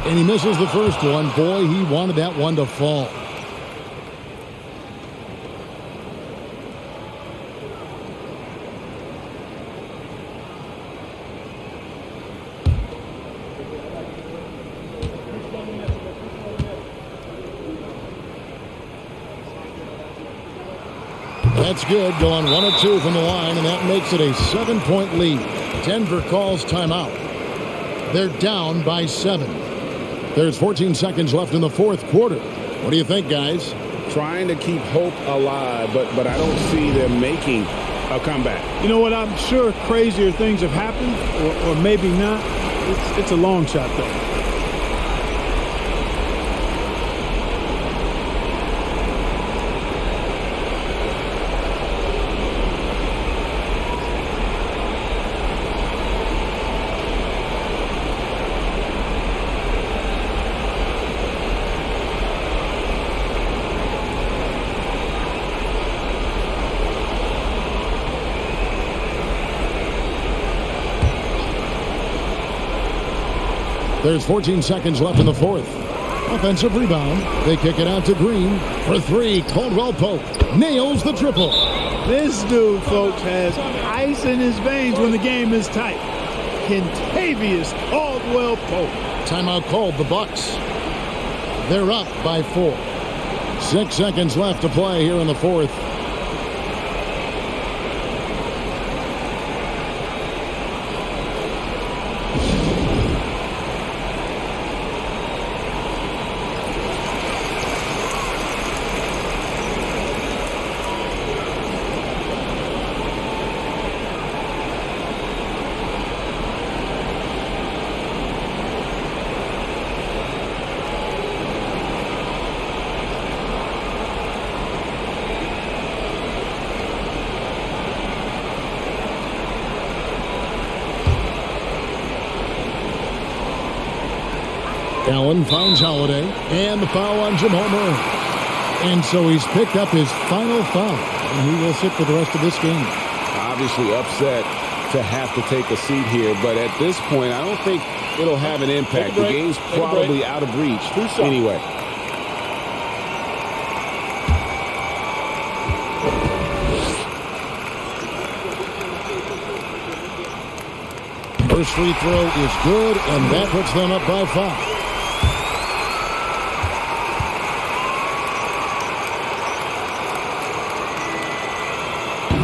And he misses the first one. Boy, he wanted that one to fall. That's good, going 1 of 2 from the line, and that makes it a 7-point lead. Denver calls timeout. They're down by 7. There's 14 seconds left in the fourth quarter. What do you think, guys? Trying to keep hope alive, but I don't see them making a comeback. You know what? I'm sure crazier things have happened, or maybe not. It's a long shot, though. There's 14 seconds left in the fourth. Offensive rebound. They kick it out to Green for 3. Caldwell Pope nails the triple. This dude, folks, has ice in his veins when the game is tight. Kentavious Caldwell Pope. Timeout called, the Bucks. They're up by 4. 6 seconds left to play here in the fourth. Allen finds Holiday, and the foul on Jamal Murray. And so he's picked up his final foul, and he will sit for the rest of this game. Obviously upset to have to take a seat here, but at this point, I don't think it'll have an impact. The game's probably out of reach anyway. First free throw is good, and that puts them up by 5.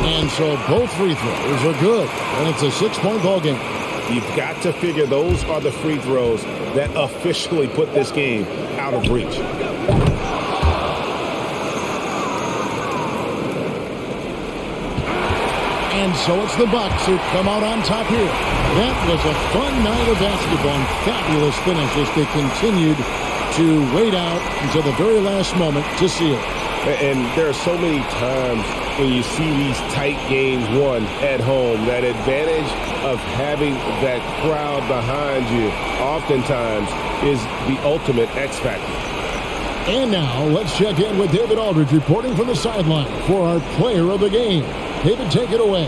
And so both free throws are good, and it's a 6-point ball game. You've got to figure those are the free throws that officially put this game out of reach. And so it's the Bucks who come out on top here. That was a fun night of basketball and fabulous finish as they continued to wait out until the very last moment to seal it. And there are so many times when you see these tight games won at home, that advantage of having that crowd behind you oftentimes is the ultimate X factor. And now let's check in with David Aldridge reporting from the sideline for our player of the game. David, take it away.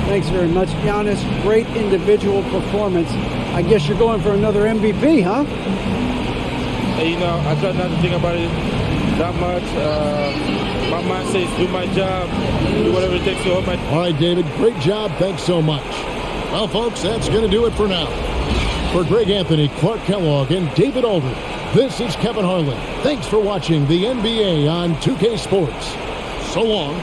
Thanks very much, Giannis. Great individual performance. I guess you're going for another MVP, huh? Hey, you know, I try not to think about it that much. My mind says do my job, do whatever it takes to hold my... All right, David, great job. Thanks so much. Well, folks, that's going to do it for now. For Greg Anthony, Clark Kellogg, and David Aldridge, this is Kevin Harlan. Thanks for watching the NBA on 2K Sports. So long.